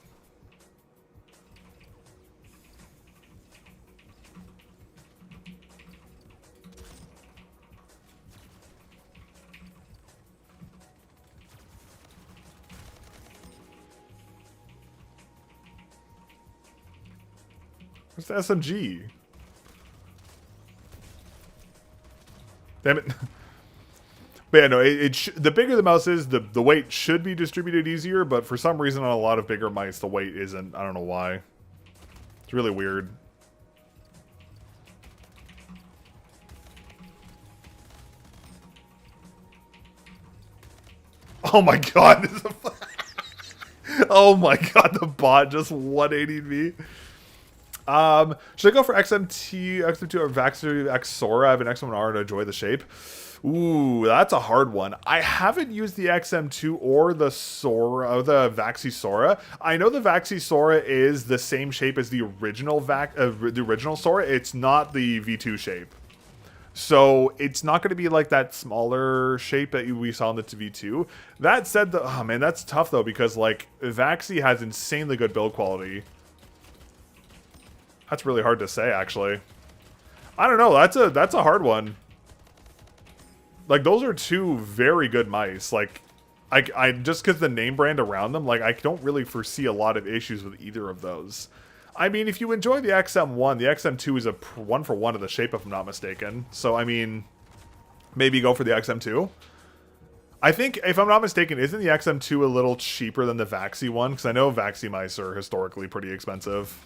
Where's the SMG? Damn it. But yeah, no, the bigger the mouse is, the weight should be distributed easier, but for some reason on a lot of bigger mice, the weight isn't. I don't know why. It's really weird. Oh my god. Oh my god, the bot just 180'd me. Should I go for XMT, XM2 or Vaxxer X Sora? I have an X1R to enjoy the shape. Ooh, that's a hard one. I haven't used the XM2 or the Sora, the Vaxi Sora. I know the Vaxi Sora is the same shape as the original Sora. It's not the V2 shape. So it's not going to be like that smaller shape that we saw in the V2. That said, oh man, that's tough though, because like Vaxi has insanely good build quality. That's really hard to say, actually. I don't know. That's a hard one. Like, those are two very good mice. Like, I just because the name brand around them, like, I don't really foresee a lot of issues with either of those. I mean, if you enjoy the XM1, the XM2 is a one-for-one of the shape, if I'm not mistaken. So, I mean, maybe go for the XM2. I think, if I'm not mistaken, isn't the XM2 a little cheaper than the Vaxi one? Because I know Vaxi mice are historically pretty expensive.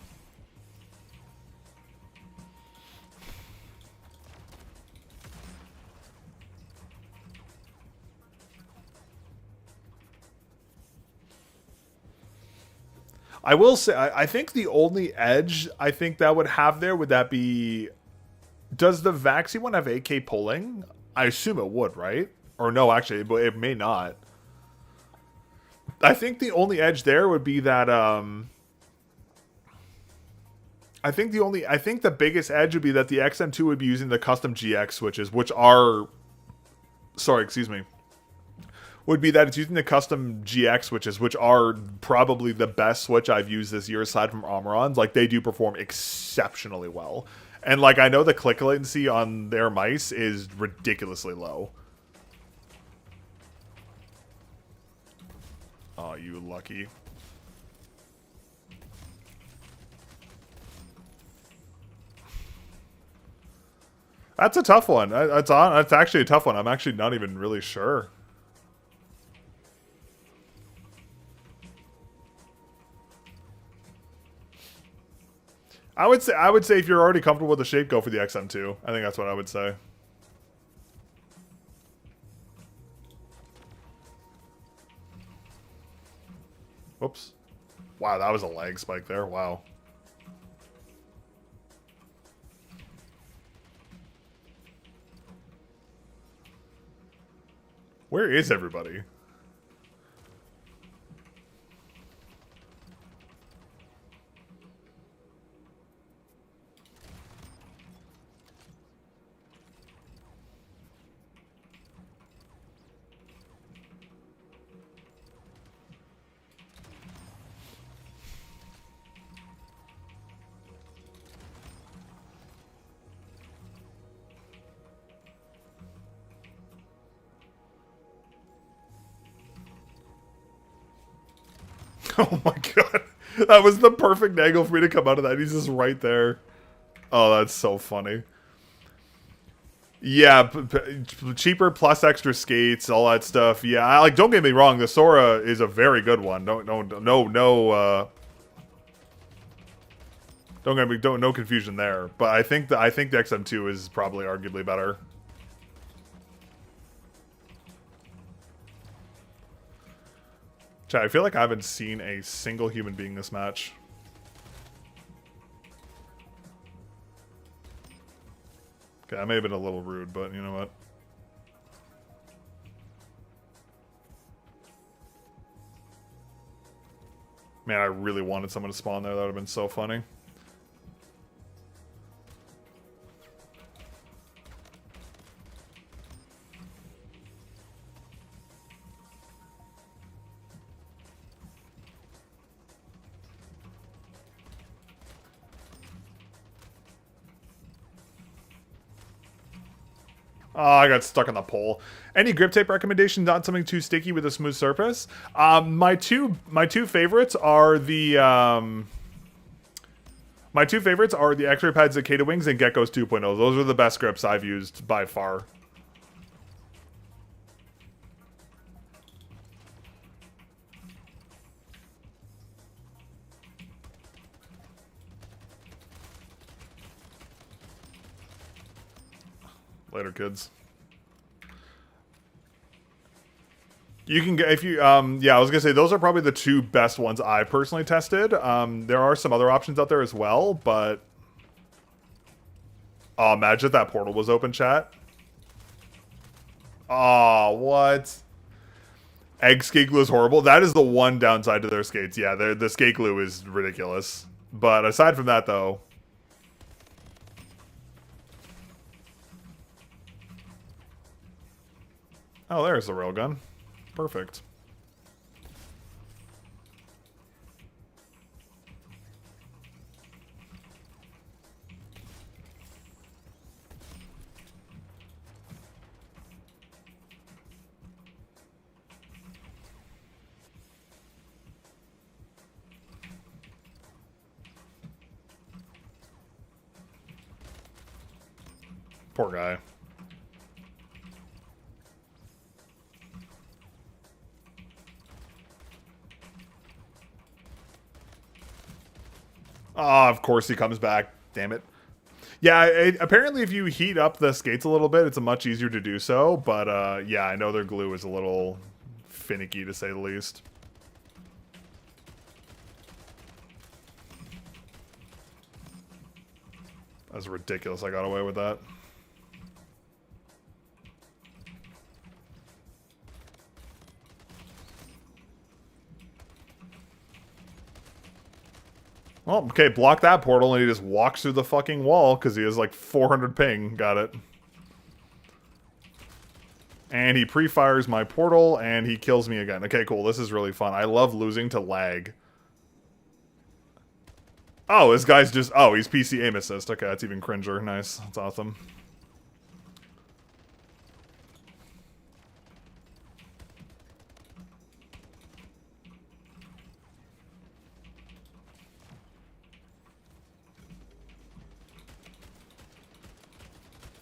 I will say, I think the only edge I think that would have there, would that be... Does the Vaxi one have 8K polling? I assume it would, right? Or no, actually, but it may not. I think the only edge there would be that, I think the biggest edge would be that the XM2 would be using the custom GX switches, which are... Sorry, excuse me. Would be that it's using the custom GX switches, which are probably the best switch I've used this year aside from Omron's. Like, they do perform exceptionally well. And, like, I know the click latency on their mice is ridiculously low. Oh, you lucky. That's a tough one. That's actually a tough one. I'm actually not even really sure. I would say if you're already comfortable with the shape, go for the XM2. I think that's what I would say. Whoops. Wow, that was a lag spike there. Wow. Where is everybody? Oh my god. That was the perfect angle for me to come out of that. He's just right there. Oh, that's so funny. Yeah, cheaper plus extra skates, all that stuff. Yeah, like, don't get me wrong, the Sora is a very good one. No confusion there. But I think the XM2 is probably arguably better. Chat, I feel like I haven't seen a single human being this match. Okay, I may have been a little rude, but you know what? Man, I really wanted someone to spawn there. That would have been so funny. Oh, I got stuck on the pole. Any grip tape recommendation? Not something too sticky with a smooth surface. My two favorites are the My two favorites are the X-Ray Pad Cicada Wings and Gecko's 2.0. Those are the best scripts I've used by far. Later, kids. You can get, if you, yeah, I was gonna say, those are probably the two best ones I personally tested. There are some other options out there as well, but... Oh, imagine if that portal was open, chat. Oh, what? Egg skate glue is horrible. That is the one downside to their skates. Yeah, the skate glue is ridiculous. But aside from that, though... Oh, there's the railgun. Perfect. Poor guy. Ah, of course he comes back. Damn it. Yeah, apparently if you heat up the skates a little bit, it's much easier to do so. But yeah, I know their glue is a little finicky, to say the least. That's ridiculous. I got away with that. Well, okay, block that portal and he just walks through the fucking wall because he has like 400 ping. Got it. And he pre-fires my portal and he kills me again. Okay, cool. This is really fun. I love losing to lag. Oh, this guy's just... Oh, he's PC aim assist. Okay, that's even cringer. Nice. That's awesome.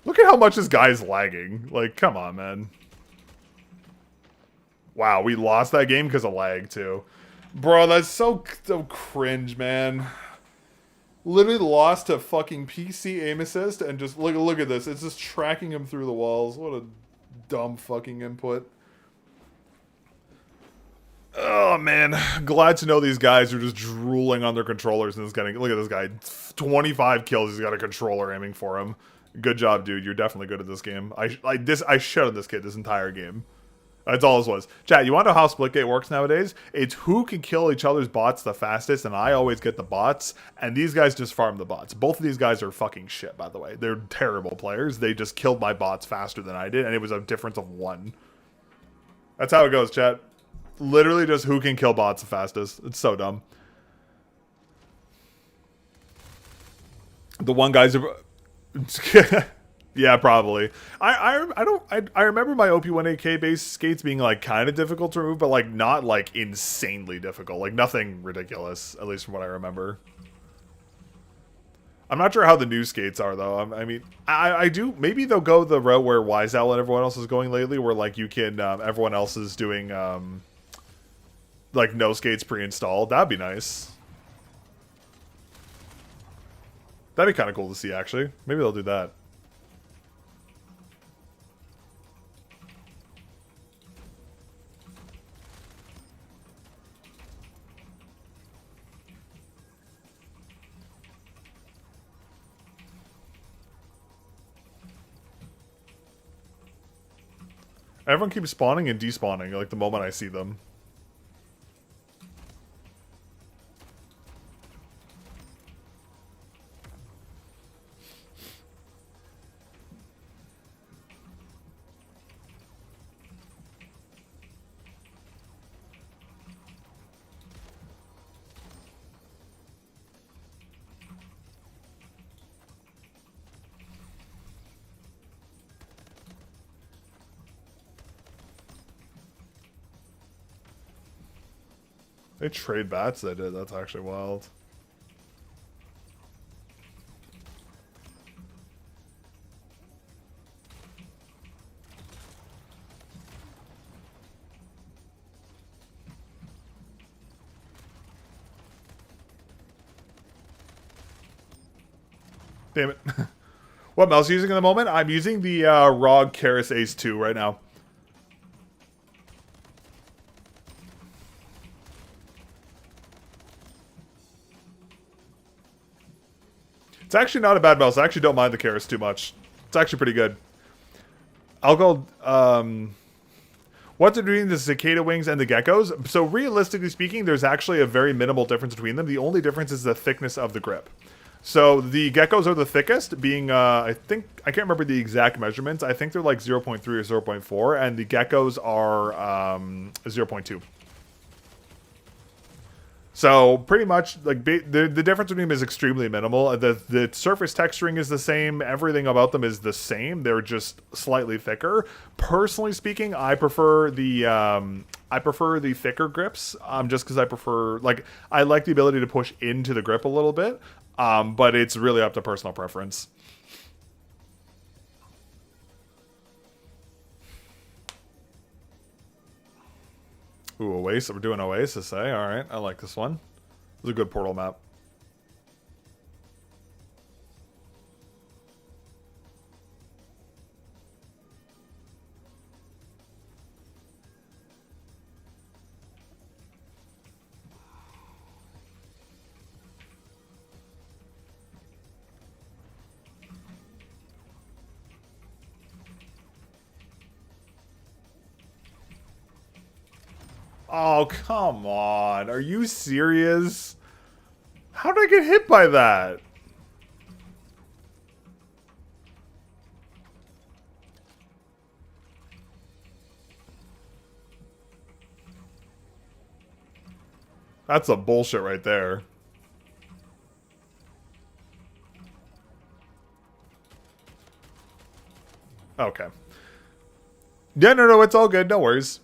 Look at how much this guy's lagging. Like, come on, man. Wow, we lost that game because of lag, too. Bro, that's so cringe, man. Literally lost to fucking PC aim assist and just... Look at this. It's just tracking him through the walls. What a dumb fucking input. Oh, man. Glad to know these guys are just drooling on their controllers and just getting... Look at this guy. 25 kills. He's got a controller aiming for him. Good job, dude. You're definitely good at this game. I shut on this kid this entire game. That's all this was. Chat, you want to know how Splitgate works nowadays? It's who can kill each other's bots the fastest, and I always get the bots, and these guys just farm the bots. Both of these guys are fucking shit, by the way. They're terrible players. They just killed my bots faster than I did, and it was a difference of 1. That's how it goes, chat. Literally just who can kill bots the fastest. It's so dumb. The one guy's... Yeah, probably. I remember my OP1AK based skates being like kind of difficult to remove, but like not like insanely difficult. Like nothing ridiculous, at least from what I remember. I'm not sure how the new skates are though. I mean, I do. Maybe they'll go the route where Wiseowl and everyone else is going lately, where like you can everyone else is doing like no skates pre-installed. That'd be nice. That'd be kind of cool to see, actually. Maybe they'll do that. Everyone keeps spawning and despawning, like, the moment I see them. They trade bats, they did. That's actually wild. Damn it. What mouse are you using at the moment? I'm using the ROG Keras Ace 2 right now. It's actually not a bad mouse. I actually don't mind the Keras too much. It's actually pretty good. I'll go... what's between the cicada wings and the geckos? So realistically speaking, there's actually a very minimal difference between them. The only difference is the thickness of the grip. So the geckos are the thickest, being, I can't remember the exact measurements. I think they're like 0.3 or 0.4, and the geckos are 0.2. So pretty much, like the difference between them is extremely minimal. The surface texturing is the same. Everything about them is the same. They're just slightly thicker. Personally speaking, I prefer the thicker grips. Just because I like the ability to push into the grip a little bit. But it's really up to personal preference. Ooh, Oasis. We're doing Oasis, eh? Alright, I like this one. It's a good portal map. Oh, come on. Are you serious? How did I get hit by that? That's a bullshit right there. Okay. Yeah, no, it's all good. No worries.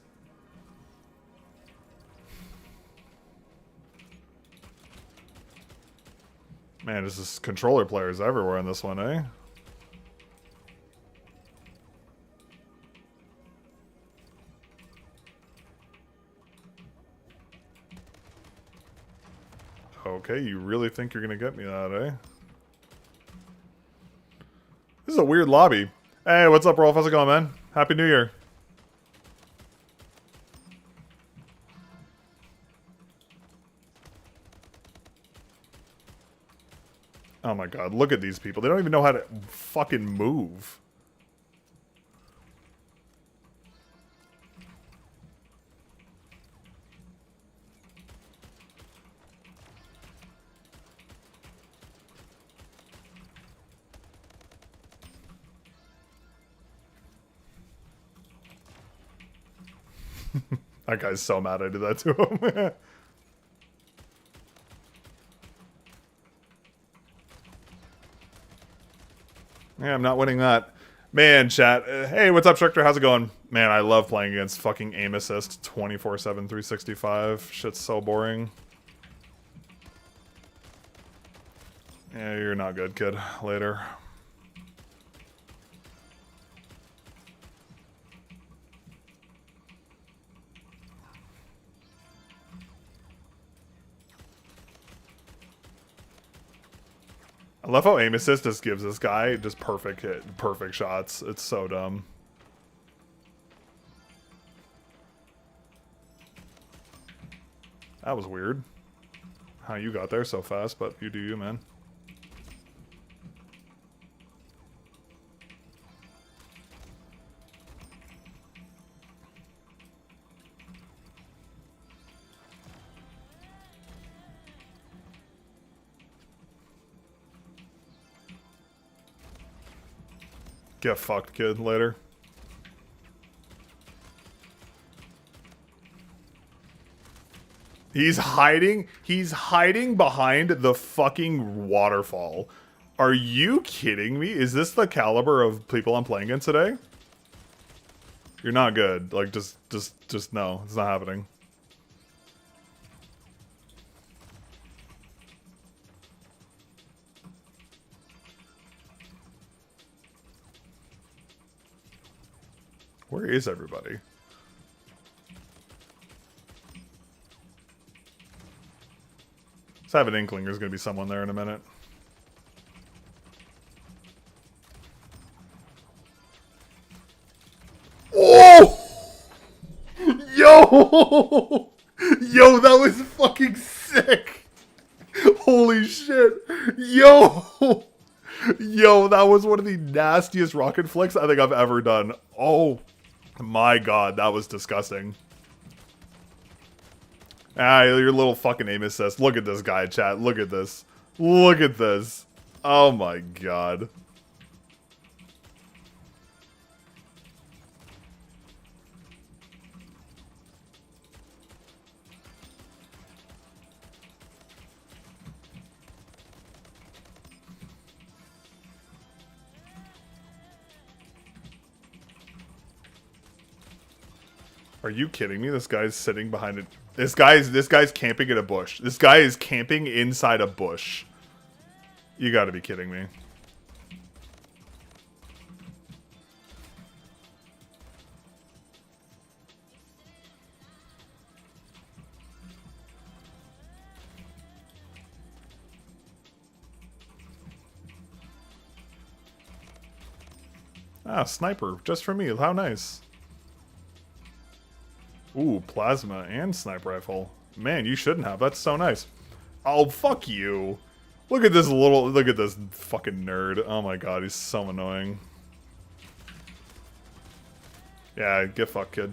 Man, there's just controller players everywhere in this one, eh? Okay, you really think you're gonna get me that, eh? This is a weird lobby. Hey, what's up, Rolf? How's it going, man? Happy New Year. Oh my god, look at these people. They don't even know how to fucking move. That guy's so mad I did that to him. Yeah, I'm not winning that. Man, chat. Hey, what's up, Structor? How's it going? Man, I love playing against fucking aim assist 24/7, 365. Shit's so boring. Yeah, you're not good, kid. Later. I love how aim assist just gives this guy just perfect shots. It's so dumb. That was weird. How you got there so fast, but you do you, man. Get fucked, kid, later. He's hiding behind the fucking waterfall. Are you kidding me? Is this the caliber of people I'm playing against today? You're not good. Like, just no. It's not happening. Where is everybody? Just have an inkling there's going to be someone there in a minute. Yo! Yo, that was fucking sick! Holy shit! Yo! Yo, that was one of the nastiest rocket flicks I think I've ever done. Oh my god, that was disgusting. Ah, your little fucking aim assist. Look at this guy, chat. Look at this. Look at this. Oh my god. Are you kidding me? This guy's sitting behind it. This guy's camping in a bush. This guy is camping inside a bush. You gotta be kidding me. Ah, sniper. Just for me. How nice. Ooh, plasma and sniper rifle. Man, you shouldn't have. That's so nice. Oh, fuck you. Look at this look at this fucking nerd. Oh my god, he's so annoying. Yeah, get fucked, kid.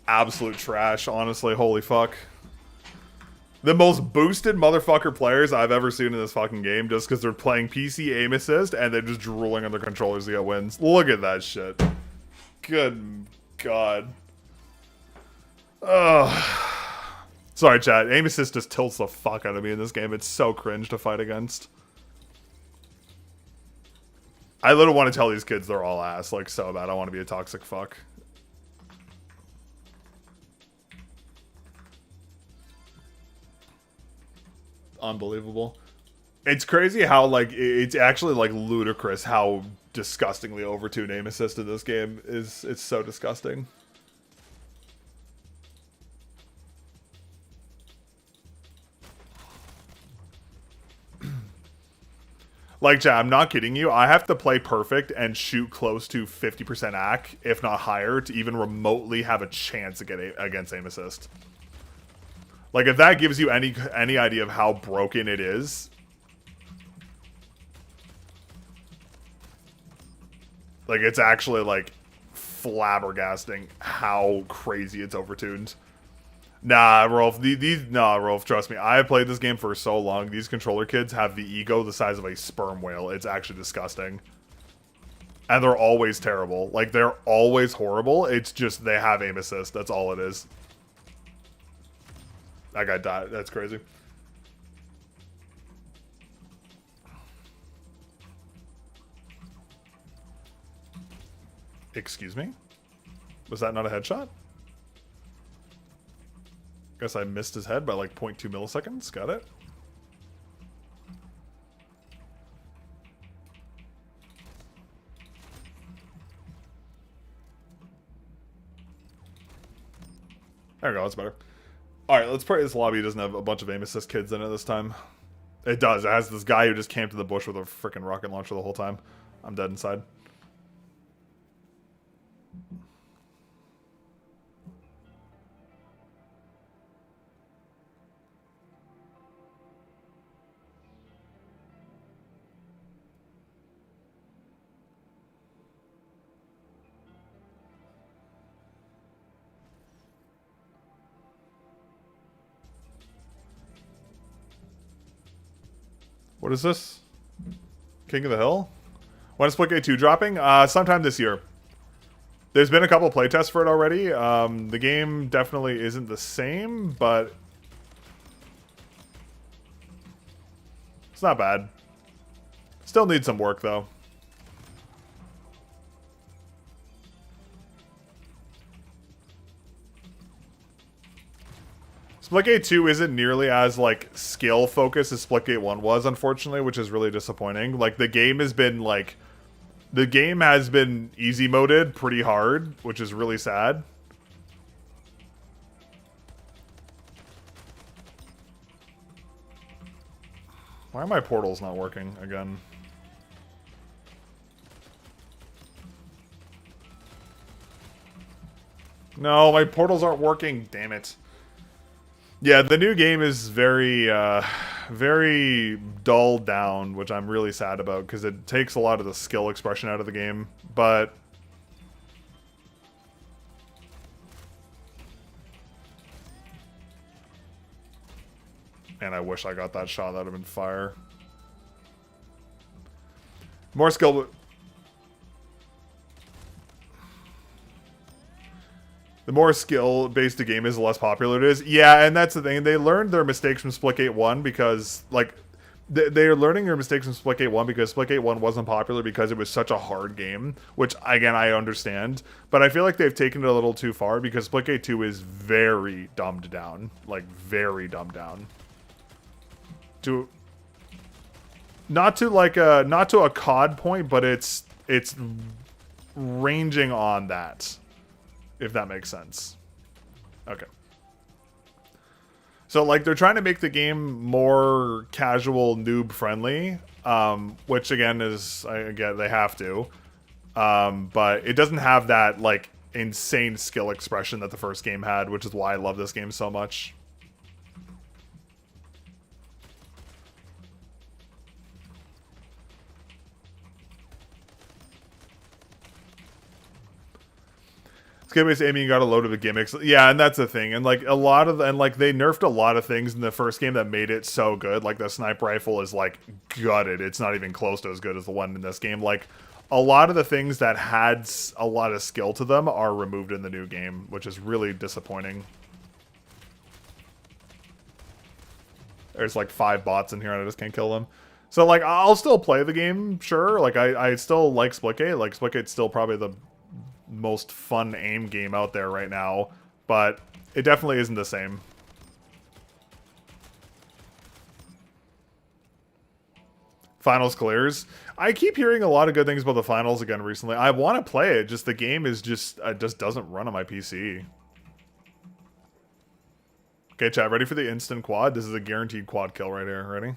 Absolute trash, honestly. Holy fuck. The most boosted motherfucker players I've ever seen in this fucking game just because they're playing PC aim assist and they're just drooling on their controllers to get wins. Look at that shit. Good god. Ugh. Sorry, chat. Aim assist just tilts the fuck out of me in this game. It's so cringe to fight against. I literally want to tell these kids they're all ass, like, so bad. I want to be a toxic fuck. Unbelievable. It's crazy how, like, it's actually, like, ludicrous how disgustingly overtuned aim assist in this game is. It's so disgusting. Like, chat, I'm not kidding you. I have to play perfect and shoot close to 50% AC, if not higher, to even remotely have a chance against aim assist. Like, if that gives you any idea of how broken it is. Like, it's actually, like, flabbergasting how crazy it's overtuned. Nah, Rolf, Rolf, trust me. I have played this game for so long. These controller kids have the ego the size of a sperm whale. It's actually disgusting. And they're always terrible. Like, they're always horrible. It's just they have aim assist. That's all it is. That guy died. That's crazy. Excuse me? Was that not a headshot? Guess I missed his head by like 0.2 milliseconds. Got it. There we go. That's better. Alright, let's pray this lobby doesn't have a bunch of aim assist kids in it this time. It does. It has this guy who just camped in the bush with a freaking rocket launcher the whole time. I'm dead inside. What is this? King of the Hill? When is Sikakeyb 2 dropping? Sometime this year. There's been a couple playtests for it already. The game definitely isn't the same, but it's not bad. Still needs some work, though. Sikakeyb 2 isn't nearly as, like, skill-focused as Sikakeyb 1 was, unfortunately, which is really disappointing. Like, the game has been, like... The game has been easy-moded pretty hard, which is really sad. Why are my portals not working again? No, my portals aren't working. Damn it. Yeah, the new game is very, very dulled down, which I'm really sad about because it takes a lot of the skill expression out of the game. But man, I wish I got that shot. That'd have been fire. More skill. The more skill-based the game is, the less popular it is. Yeah, and that's the thing. They learned their mistakes from Splitgate 1 because, like, they're learning their mistakes from Splitgate 1 because Splitgate 1 wasn't popular because it was such a hard game, which, again, I understand. But I feel like they've taken it a little too far because Splitgate 2 is very dumbed down. Like, very dumbed down. Not to a COD point, but it's ranging on that. If that makes sense. Okay. So, like, they're trying to make the game more casual, noob-friendly, which, again, is, I get, they have to. But it doesn't have that, like, insane skill expression that the first game had, which is why I love this game so much. Skill-based aiming, you got a load of the gimmicks. Yeah, and that's the thing. And like they nerfed a lot of things in the first game that made it so good. Like the sniper rifle is like gutted. It's not even close to as good as the one in this game. Like a lot of the things that had a lot of skill to them are removed in the new game, which is really disappointing. There's like 5 bots in here and I just can't kill them. So like I'll still play the game, sure. Like I still like Splitgate. Like Splitgate's still probably the most fun aim game out there right now, but it definitely isn't the same. Finals clears. I keep hearing a lot of good things about the finals again recently. I want to play it, just the game is just doesn't run on my PC. Okay, chat, ready for the instant quad? This is a guaranteed quad kill right here. Ready?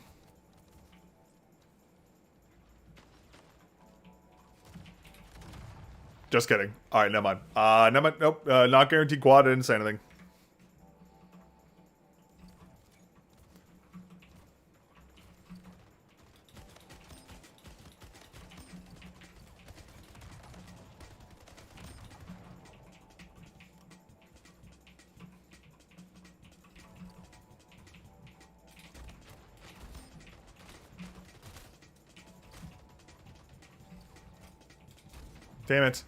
Just kidding. Alright, never mind. Never mind. Nope. Not guaranteed quad. I didn't say anything. Damn it.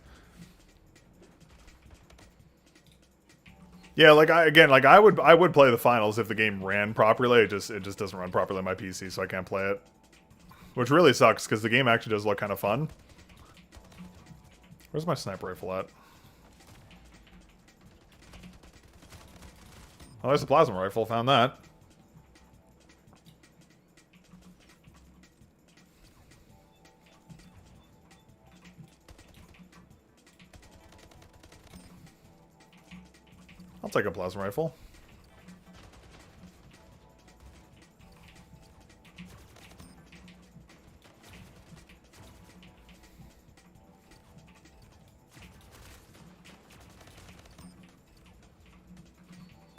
Yeah, like I would play the finals if the game ran properly. It just doesn't run properly on my PC, so I can't play it. Which really sucks because the game actually does look kind of fun. Where's my sniper rifle at? Oh, there's a plasma rifle. Found that. I'll take a plasma rifle.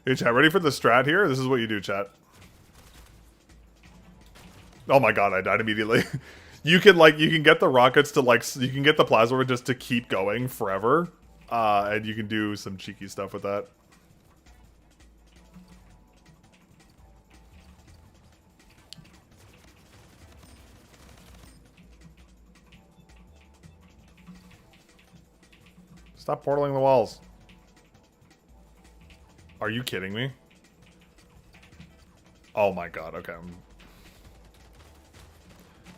Hey, chat, ready for the strat here? This is what you do, chat. Oh my god, I died immediately. You can get the rockets to you can get the plasma just to keep going forever. And you can do some cheeky stuff with that. Stop portaling the walls. Are you kidding me? Oh my god, okay.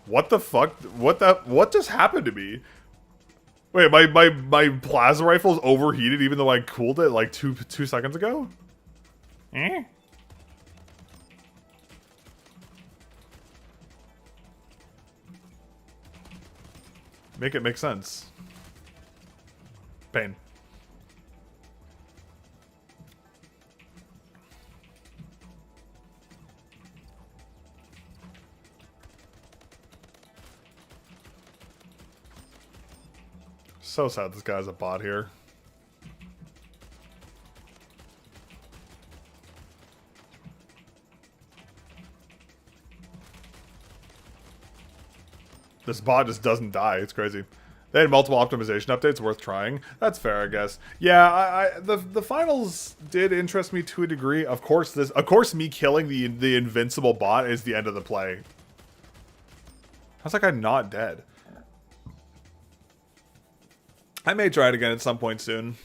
What the fuck? What just happened to me? Wait, my plasma rifle is overheated even though I cooled it like two seconds ago? Eh? Make it make sense. Pain. So sad this guy's a bot here. This bot just doesn't die. It's crazy. They had multiple optimization updates. Worth trying. That's fair, I guess. Yeah, the finals did interest me to a degree. Of course, me killing the invincible bot is the end of the play. How's that guy not dead? I may try it again at some point soon.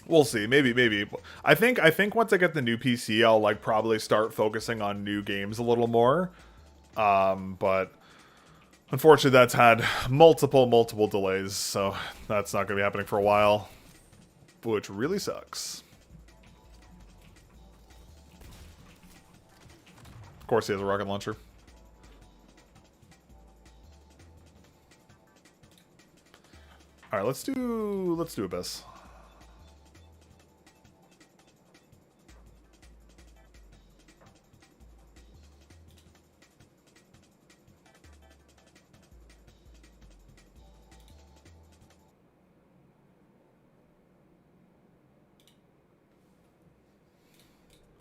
We'll see. Maybe. I think once I get the new PC, I'll like probably start focusing on new games a little more. But unfortunately, that's had multiple delays, so that's not going to be happening for a while, which really sucks. Of course, he has a rocket launcher. All right, let's do Abyss.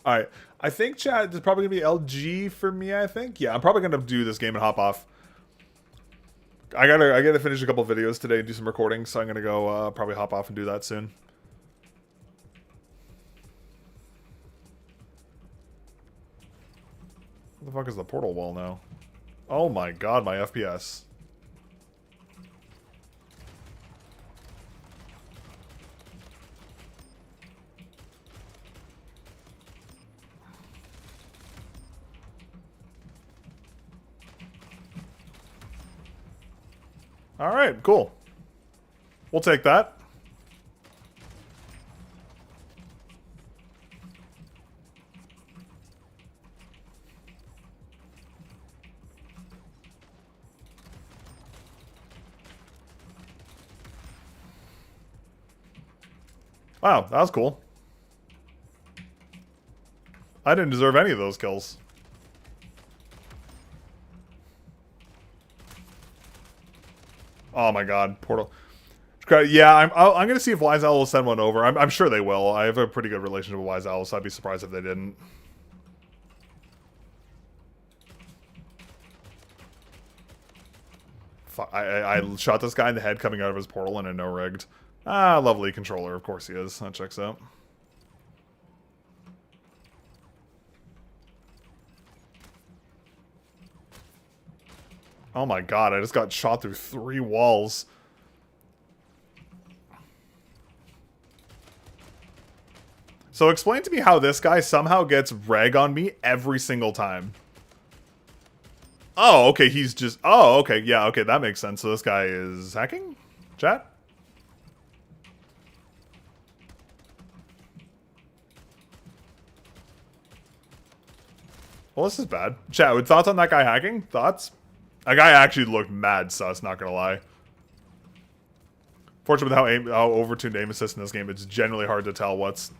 Alright, I think chat is probably going to be LG for me, I think. Yeah, I'm probably going to do this game and hop off. I gotta finish a couple videos today and do some recording, so I'm going to go probably hop off and do that soon. What the fuck is the portal wall now? Oh my god, my FPS. Alright, cool. We'll take that. Wow, that was cool. I didn't deserve any of those kills. Oh my god, portal. Yeah, I'm gonna see if Wise Owl will send one over. I'm sure they will. I have a pretty good relationship with Wise Owl, so I'd be surprised if they didn't. I shot this guy in the head coming out of his portal and a no-rigged. Ah, lovely controller. Of course he is. That checks out. Oh my god, I just got shot through 3 walls. So explain to me how this guy somehow gets reg on me every single time. Oh, okay, he's just... Oh, okay, yeah, okay, that makes sense. So this guy is hacking? Chat? Well, this is bad. Chat, with thoughts on that guy hacking? Thoughts? That guy actually looked mad sus, not gonna lie. Fortunately, with how overtuned aim assist in this game, it's generally hard to tell what's...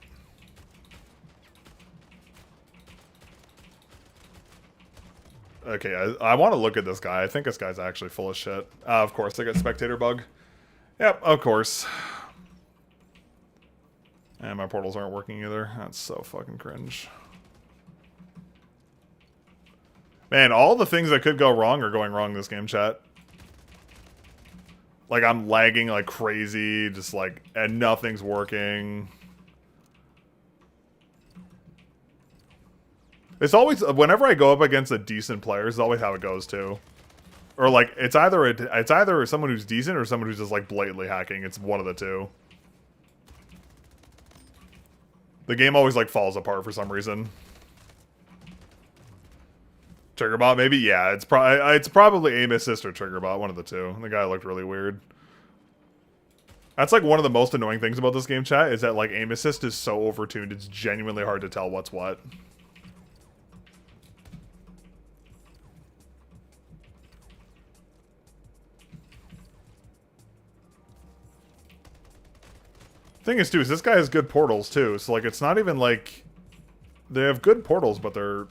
Okay, I want to look at this guy. I think this guy's actually full of shit. Of course, I got spectator bug. Yep, of course. And my portals aren't working either. That's so fucking cringe. Man, all the things that could go wrong are going wrong this game, chat. Like, I'm lagging like crazy, just like, and nothing's working. It's always, whenever I go up against a decent player, it's always how it goes, too. Or, like, it's either someone who's decent or someone who's just, like, blatantly hacking. It's one of the two. The game always, like, falls apart for some reason. Triggerbot, maybe? Yeah, it's probably aim assist or Triggerbot, one of the two. The guy looked really weird. That's, like, one of the most annoying things about this game, chat, is that, like, aim assist is so overtuned, it's genuinely hard to tell what's what. Thing is, too, is this guy has good portals, too. So, like, it's not even, like... They have good portals, but they're...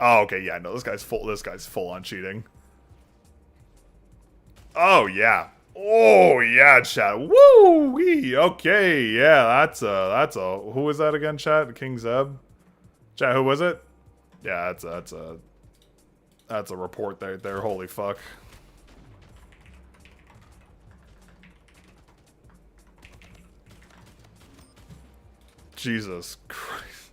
Oh, okay, yeah, no, this guy's full on cheating. Oh, yeah. Oh, yeah, chat. Woo-wee! Okay, yeah, that's a... Who was that again, chat? King Zeb? Chat, who was it? Yeah, that's a report there. Holy fuck. Jesus Christ.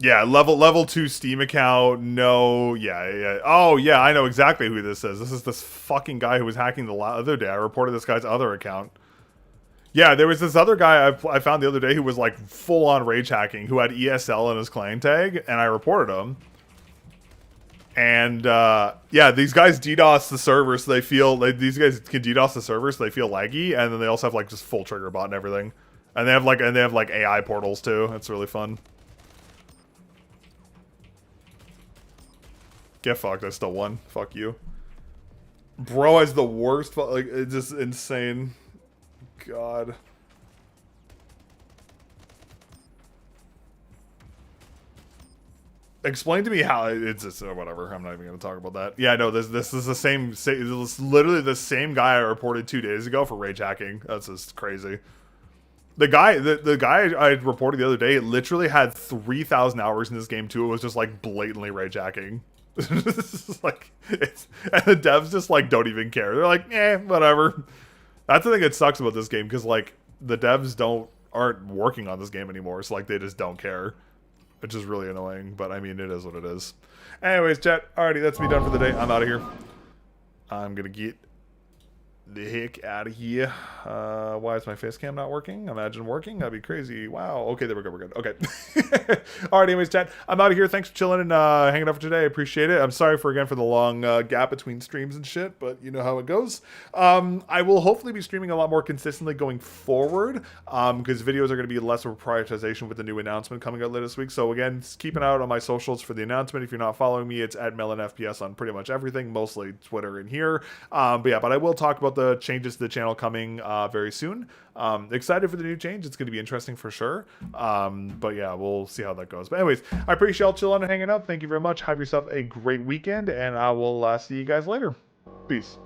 Yeah, level 2 Steam account. No, yeah. Oh, yeah, I know exactly who this is. This is this fucking guy who was hacking the other day. I reported this guy's other account. Yeah, there was this other guy I found the other day who was like full on rage hacking, who had ESL in his claim tag, and I reported him. And yeah, these guys DDoS the server, so they feel like these guys can DDoS the server, so they feel laggy, and then they also have like just full trigger bot and everything, and they have like AI portals too. It's really fun. Get fucked. I still won. Fuck you, bro. Has the worst. Like it's just insane. God. Explain to me how it's just whatever. I'm not even gonna talk about that. Yeah, no, this is the same. This is literally the same guy I reported 2 days ago for rage hacking. That's just crazy. The guy I reported the other day literally had 3,000 hours in this game too. It was just like blatantly rage hacking. Like and the devs just like don't even care. They're like, whatever. That's the thing that sucks about this game, because like the devs aren't working on this game anymore, so like they just don't care. Which is really annoying, but I mean, it is what it is. Anyways, chat, alrighty, that's me done for the day. I'm out of here. I'm gonna get the heck out of here. Why is my face cam not working? Imagine working. That'd be crazy. Wow. Okay, there we go. We're good. Okay. All right. Anyways, chat, I'm out of here. Thanks for chilling and hanging out for today. I appreciate it. I'm sorry for the long gap between streams and shit, but you know how it goes. I will hopefully be streaming a lot more consistently going forward, because videos are going to be less of a prioritization with the new announcement coming out later this week. So again, just keep an eye out on my socials for the announcement. If you're not following me, it's at MelonFPS on pretty much everything, mostly Twitter and here. But I will talk about the changes to the channel coming very soon. Excited for the new change. It's going to be interesting for sure. But yeah, we'll see how that goes. But anyways, I appreciate y'all chilling and hanging out. Thank you very much. Have yourself a great weekend, and I will see you guys later. Peace.